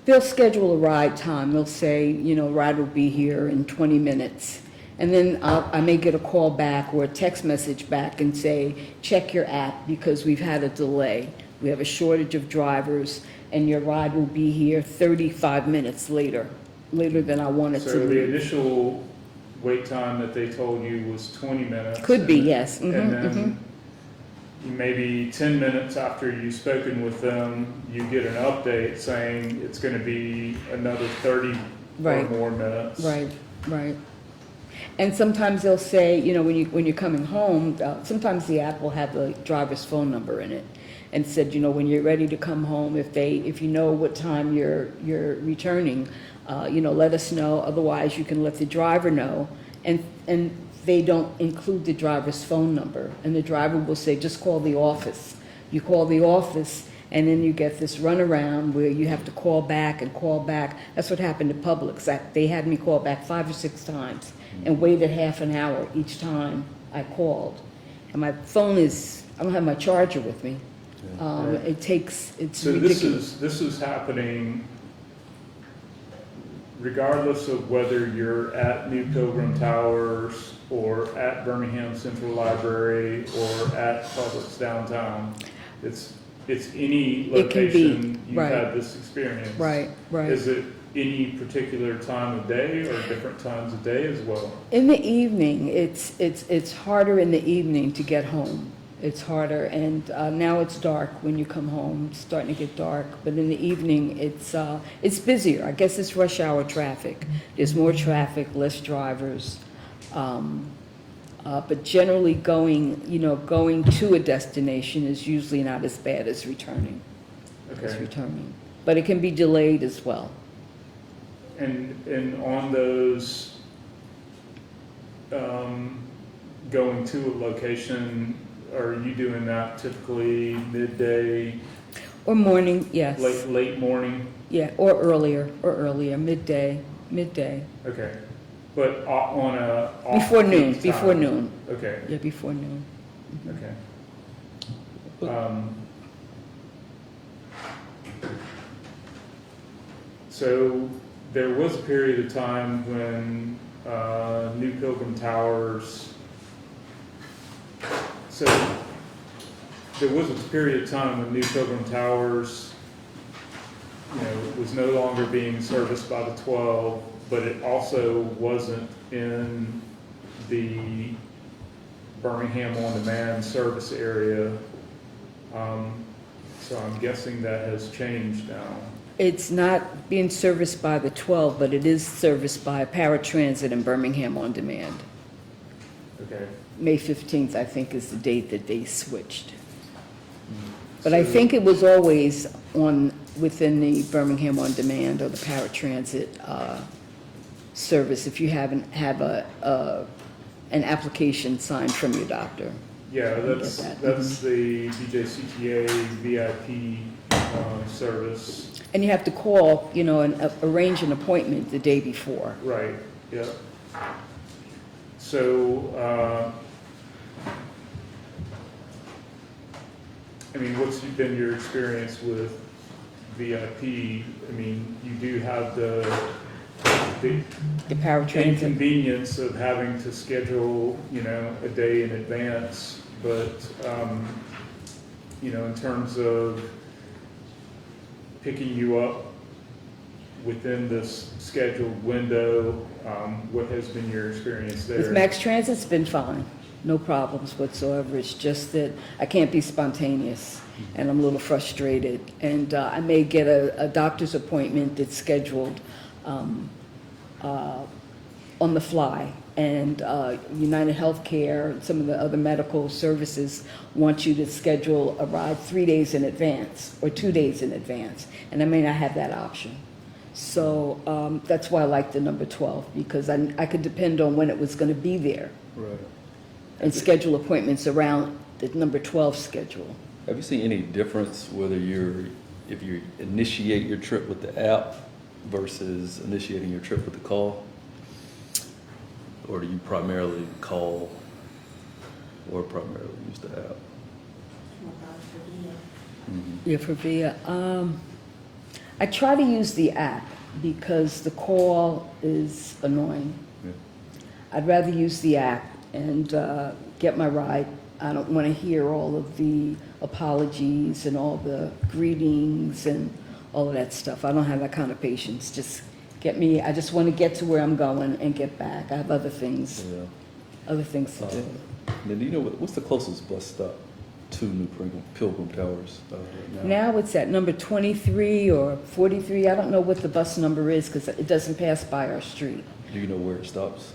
They'll schedule a ride time. They'll say, ride will be here in 20 minutes. And then I may get a call back or a text message back and say, check your app because we've had a delay. We have a shortage of drivers and your ride will be here 35 minutes later than I wanted to So the leave. initial wait time that they told you was 20 minutes. Could be, and- yes. And then maybe 10 minutes after you've spoken with them, you get an update saying it's going to be another 30 Right. or more minutes. Right. And sometimes they'll say, when you're coming home, sometimes the app will have the driver's phone number in it, and said, when you're ready to come home, if you know what time you're returning, let us know. Otherwise, you can let the driver know, and they don't include the driver's phone number, and the driver will say, just call the office. You call the office. And then you get this runaround where you have to call back and call back. That's what happened to Publix. They had me call back 5 or 6 times and waited half an hour each time I called. And my phone I don't have my charger with me. It's So ridiculous. this is happening regardless of whether you're at New Pilgrim Towers or at Birmingham Central Library or at Publix downtown. It's any It can be, location you've right. had this experience. Right. Is it any particular time of day or different times of day as well? In the evening, it's harder in the evening to get home. It's harder, and now it's dark when you come home. It's starting to get dark, but in the evening, it's busier. I guess it's rush hour traffic. There's more traffic, less drivers. But generally, going to a destination is usually not as bad as returning. Okay. But it can be delayed as well. And on those going to a location, are you doing that typically midday, Or morning, yes. late morning? Yeah, or earlier, midday. Okay, but on a Before noon, off-peak before time. noon. Okay, Yeah, before noon. okay. So there was a period of time when New Pilgrim Towers. So there was a period of time when New Pilgrim Towers, was no longer being serviced by the 12, but it also wasn't in the Birmingham on-demand service area. So I'm guessing that has changed now. It's not being serviced by the 12, but it is serviced by Paratransit and Birmingham On Demand. Okay. May 15th, I think, is the date that they switched. But I So- think it was always within the Birmingham On Demand or the Paratransit service if you have an application signed from your doctor. Yeah, that's, Get that. that's the BJCTA VIP service. And you have to call, and arrange an appointment the day before. Right, yeah. So, I mean, what's been your experience with VIP? I mean, you do have the The Paratransit. inconvenience of having to schedule, a day in advance, but, in terms of picking you up within this scheduled window, what has been your experience there? With Max Transit's been fine, no problems whatsoever. It's just that I can't be spontaneous, and I'm a little frustrated. And I may get a doctor's appointment that's scheduled on the fly, and United Healthcare and some of the other medical services want you to schedule a ride 3 days in advance or 2 days in advance, and I may not have that option. So that's why I like the number 12, because I could depend on when it was going to be there Right. and schedule appointments around the number 12 schedule. Have you seen any difference if you initiate your trip with the app versus initiating your trip with the call? Or do you primarily call or primarily use the app? Yeah, for VIA. I try to use the app because the call is annoying. Yeah. I'd rather use the app and get my ride. I don't want to hear all of the apologies and all the greetings and all of that stuff. I don't have that kind of patience. Just I just want to get to where I'm going and get back. I have other things Yeah. to do. Then do you know what's the closest bus stop to New Pilgrim Towers now? Now it's at number 23 or 43. I don't know what the bus number is because it doesn't pass by our street. Do you know where it stops?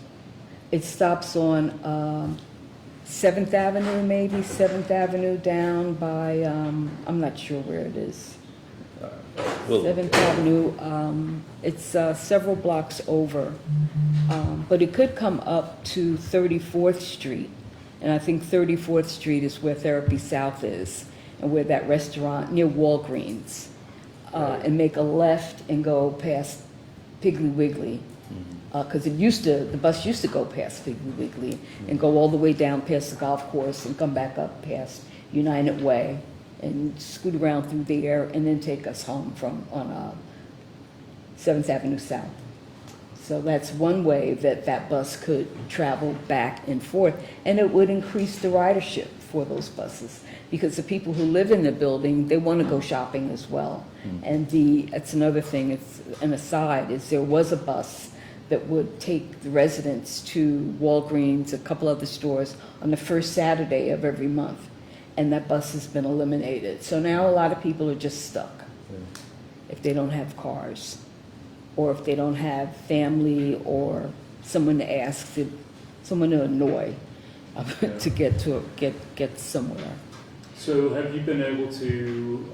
It stops on 7th Avenue, maybe 7th Avenue down by, I'm not sure where it is. Well, 7th Avenue, it's several blocks over. But it could come up to 34th Street. And I think 34th Street is where Therapy South is and where that restaurant near Walgreens. And make a left and go past Piggly Wiggly. Because the bus used to go past Piggly Wiggly and go all the way down past the golf course and come back up past United Way and scoot around through there and then take us home on 7th Avenue South. So that's one way that bus could travel back and forth, and it would increase the ridership for those buses because the people who live in the building, they want to go shopping as well. And it's another thing, it's an aside, is there was a bus that would take the residents to Walgreens, a couple other stores on the first Saturday of every month. And that bus has been eliminated. So now a lot of people are just stuck if they don't have cars or if they don't have family or someone to ask, someone to annoy to get somewhere. So have you been able to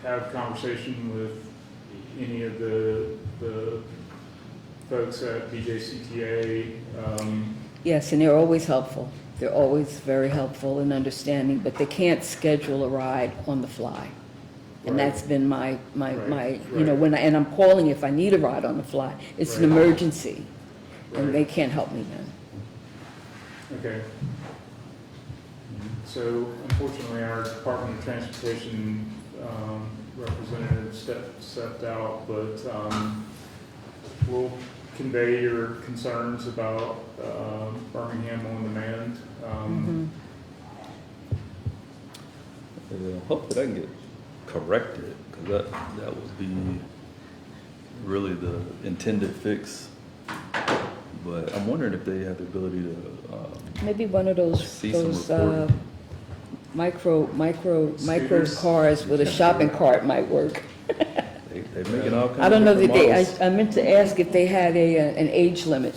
have conversation with any of the folks at BJCTA? Yes, and they're always helpful. They're always very helpful and understanding, but they can't schedule a ride on the fly. And Right. that's been my Right, when and I'm calling if I need a ride on the fly. It's an Right. emergency, and Right. they can't help me then. Okay. So unfortunately, our Department of Transportation representative stepped out, but we'll convey your concerns about Birmingham On Demand. Hopefully that can get corrected, because that would be really the intended fix. But I'm wondering if they have the ability to, Maybe one of those, See some those reporting. micro Scooters. cars with a shopping cart might work. they're making all kinds I don't of know that different they, models. I meant to ask if they had an age limit,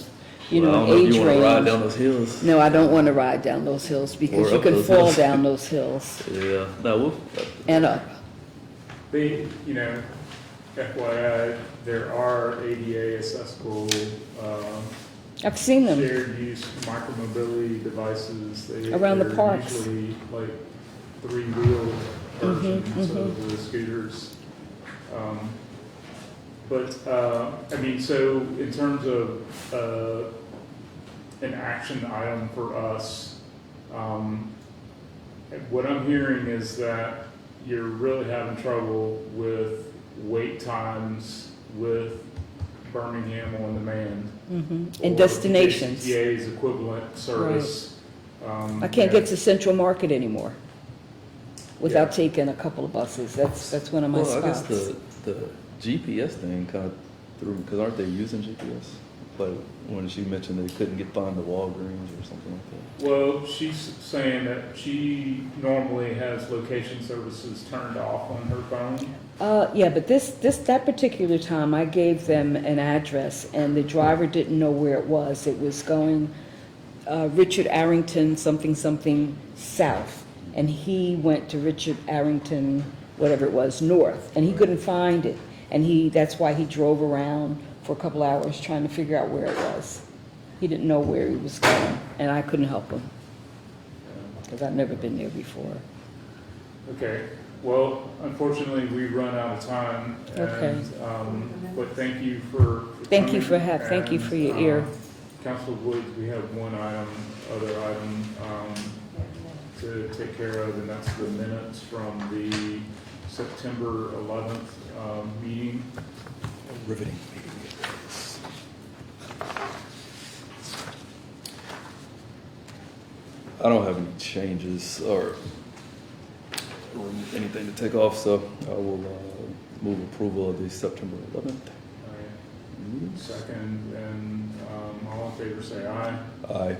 you Well, know, I an don't know if age you want to ride range. down those hills. No, I don't want to ride down those hills because Or you up can those fall hills. down those hills Yeah, no, we'll, and up. They, you know, FYI, there are ADA accessible, I've seen them. shared use micromobility devices. Around the they're parks. Usually like three-wheel versions of the scooters. I mean, so in terms of an action item for us, what I'm hearing is that you're really having trouble with wait times with Birmingham on demand. And or destinations. JCTA's equivalent service. I can't that- get to Central Market anymore without Yeah. taking a couple of buses. That's one of my well, I spots. guess the GPS thing kind of threw, because aren't they using GPS? Like when she mentioned they couldn't find the Walgreens or something like that. Well, she's saying that she normally has location services turned off on her phone. Yeah, but that particular time, I gave them an address, and the driver didn't know where it was. It was going Richard Arrington something south, and he went to Richard Arrington, whatever it was, north, and he couldn't find it, and that's why he drove around for a couple hours trying to figure out where it was. He didn't know where he was going, and I couldn't help him because I've never been there before. Okay, well, unfortunately, we run out of time. Okay. And, but thank you for Thank you coming, thank you for your and, ear. Councilor Woods, we have one other item to take care of, and that's the minutes from the September 11th meeting. Riveting. I don't have any changes or anything to take off, so I will move approval of the September 11th. Second, and all in favor say aye. Aye. Aye.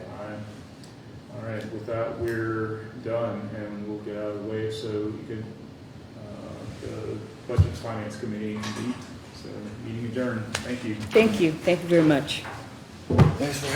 All right, with that, we're done, and we'll get out of the way so you can, the Budget and Finance Committee meet. So, meeting adjourned. Thank you. Thank you very much. Thanks for